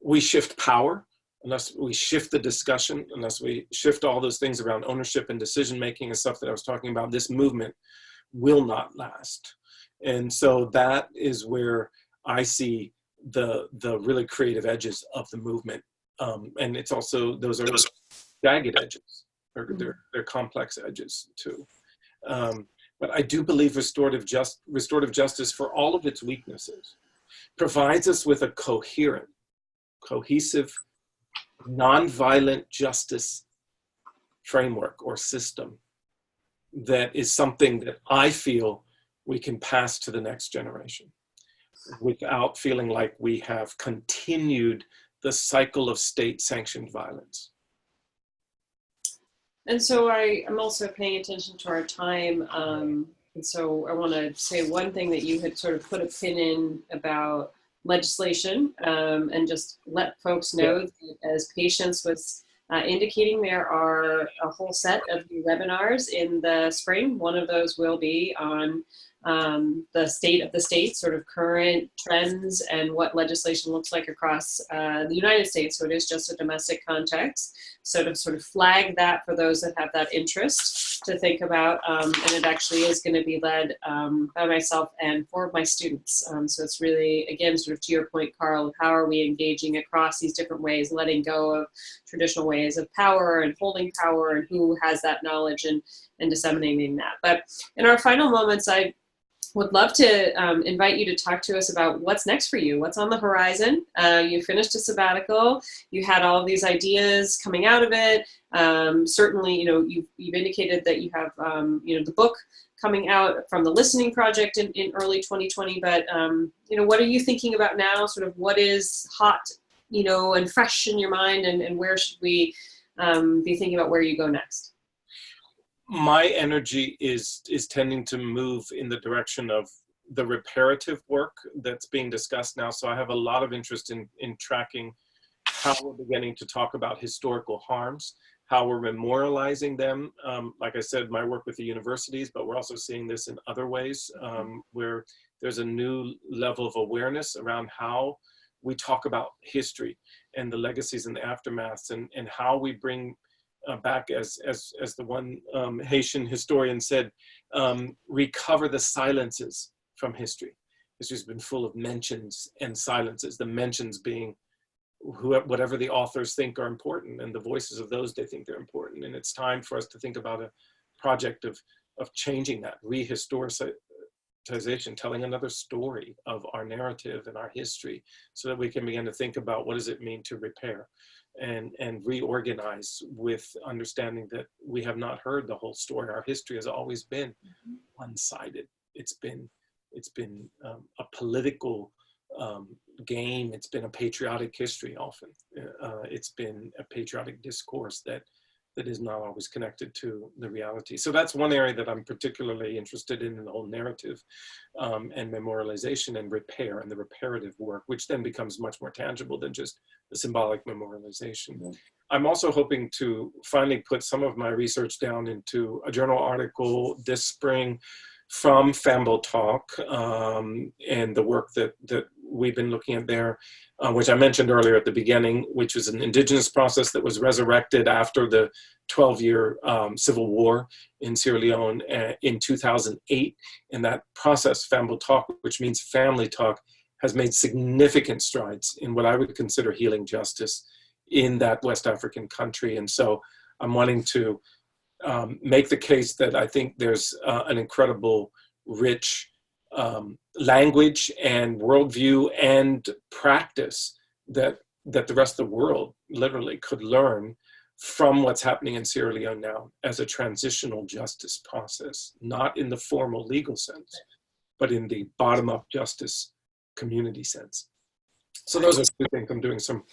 we shift power, unless we shift the discussion, unless we shift all those things around ownership and decision-making and stuff that I was talking about, this movement will not last. And so that is where I see the really creative edges of the movement. And it's also, those are jagged edges, they're complex edges too. But I do believe restorative justice, for all of its weaknesses, provides us with a coherent, cohesive, nonviolent justice framework or system that is something that I feel we can pass to the next generation. without feeling like we have continued the cycle of state-sanctioned violence. And so I'm also paying attention to our time. And so I want to say one thing that you had sort of put a pin in about legislation, and just let folks know that as patients was indicating, there are a whole set of new webinars in the spring. One of those will be on the state of the state, sort of current trends and what legislation looks like across the United States. So it is just a domestic context. So to sort of flag that for those that have that interest to think about, and it actually is going to be led by myself and 4 of my students. So it's really, again, sort of to your point, Carl, how are we engaging across these different ways, letting go of traditional ways of power and holding power, and who has that knowledge and disseminating that. But in our final moments, I would love to invite you to talk to us about what's next for you, what's on the horizon. You finished a sabbatical, you had all of these ideas coming out of it. Certainly, you know, you've indicated that you have, you know, the book coming out from the Listening Project in early 2020, but, you know, what are you thinking about now? Sort of what is hot, you know, and fresh in your mind, and where should we be thinking about where you go next? My energy is tending to move in the direction of the reparative work that's being discussed now. So I have a lot of interest in tracking how we're beginning to talk about historical harms, how we're memorializing them. Like I said, my work with the universities, but we're also seeing this in other ways, where there's a new level of awareness around how we talk about history and the legacies and the aftermaths, and how we bring back, as the one Haitian historian said, recover the silences from history. History's been full of mentions and silences, the mentions being whatever the authors think are important, and the voices of those they think they're important. And it's time for us to think about a project of changing that, rehistoricization, telling another story of our narrative and our history, so that we can begin to think about what does it mean to repair and reorganize, with understanding that we have not heard the whole story. Our history has always been one-sided. It's been a political game. It's been a patriotic history often. It's been a patriotic discourse that is not always connected to the reality. So that's one area that I'm particularly interested in the whole narrative, and memorialization and repair, and the reparative work, which then becomes much more tangible than just the symbolic memorialization. I'm also hoping to finally put some of my research down into a journal article this spring from Famble Talk, and the work that we've been looking at there, which I mentioned earlier at the beginning, which was an indigenous process that was resurrected after the 12-year civil war in Sierra Leone in 2008. And that process, Famble Talk, which means family talk, has made significant strides in what I would consider healing justice in that West African country. And so I'm wanting to make the case that I think there's an incredible, rich language and worldview and practice that the rest of the world literally could learn from what's happening in Sierra Leone now as a transitional justice process, not in the formal legal sense, but in the bottom-up justice community sense. So those are two things I'm doing some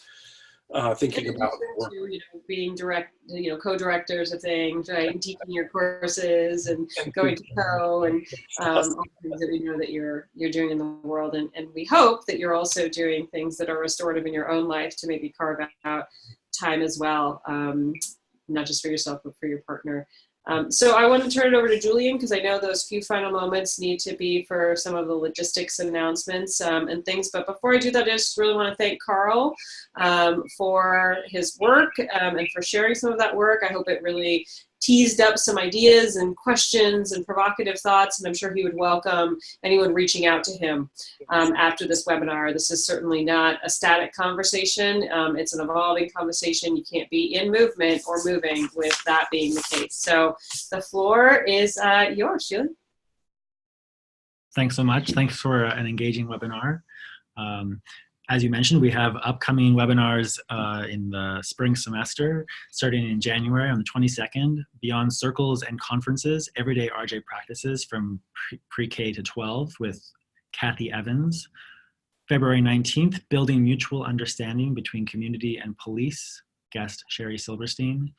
thinking about. To, you know, being co-directors of things, right, and teaching your courses and going to co, and all the things that we know that you're doing in the world, and we hope that you're also doing things that are restorative in your own life to maybe carve out time as well, not just for yourself but for your partner. So I want to turn it over to Julian, because I know those few final moments need to be for some of the logistics and announcements and things. But before I do that, I just really want to thank Carl for his work and for sharing some of that work. I hope it really teased up some ideas and questions and provocative thoughts, and I'm sure he would welcome anyone reaching out to him after this webinar. This is certainly not a static conversation. It's an evolving conversation. You can't be in movement or moving with that being the case. So the floor is yours, Julie. Thanks so much. Thanks for an engaging webinar. As you mentioned, we have upcoming webinars in the spring semester, starting in January on the 22nd, Beyond Circles and Conferences, Everyday RJ Practices from Pre-K to 12 with Kathy Evans. February 19th, Building Mutual Understanding Between Community and Police, guest Sherry Silverstein.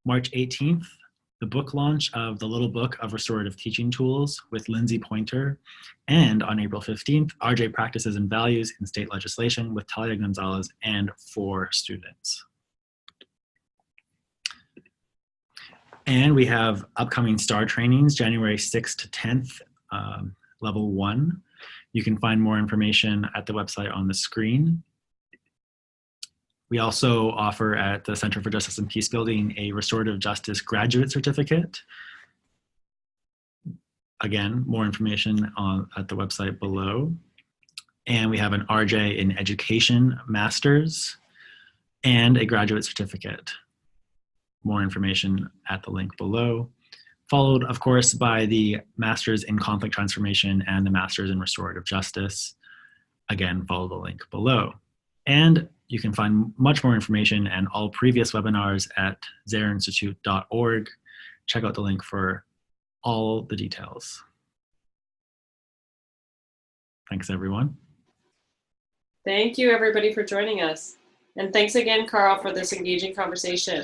March 18th, the book launch of The Little Book of Restorative Teaching Tools with Lindsay Pointer. And on April 15th, RJ Practices and Values in State Legislation with Thalia Gonzalez and 4 students. And we have upcoming STAR trainings, January 6th to 10th, level 1. You can find more information at the website on the screen. We also offer at the Center for Justice and Peacebuilding a Restorative Justice Graduate Certificate. Again, more information at the website below. And we have an RJ in Education Masters and a Graduate Certificate. More information at the link below. Followed, of course, by the Masters in Conflict Transformation and the Masters in Restorative Justice. Again, follow the link below. And you can find much more information and all previous webinars at zehrinstitute.org. Check out the link for all the details. Thanks, everyone. Thank you, everybody, for joining us. And thanks again, Carl, for this engaging conversation.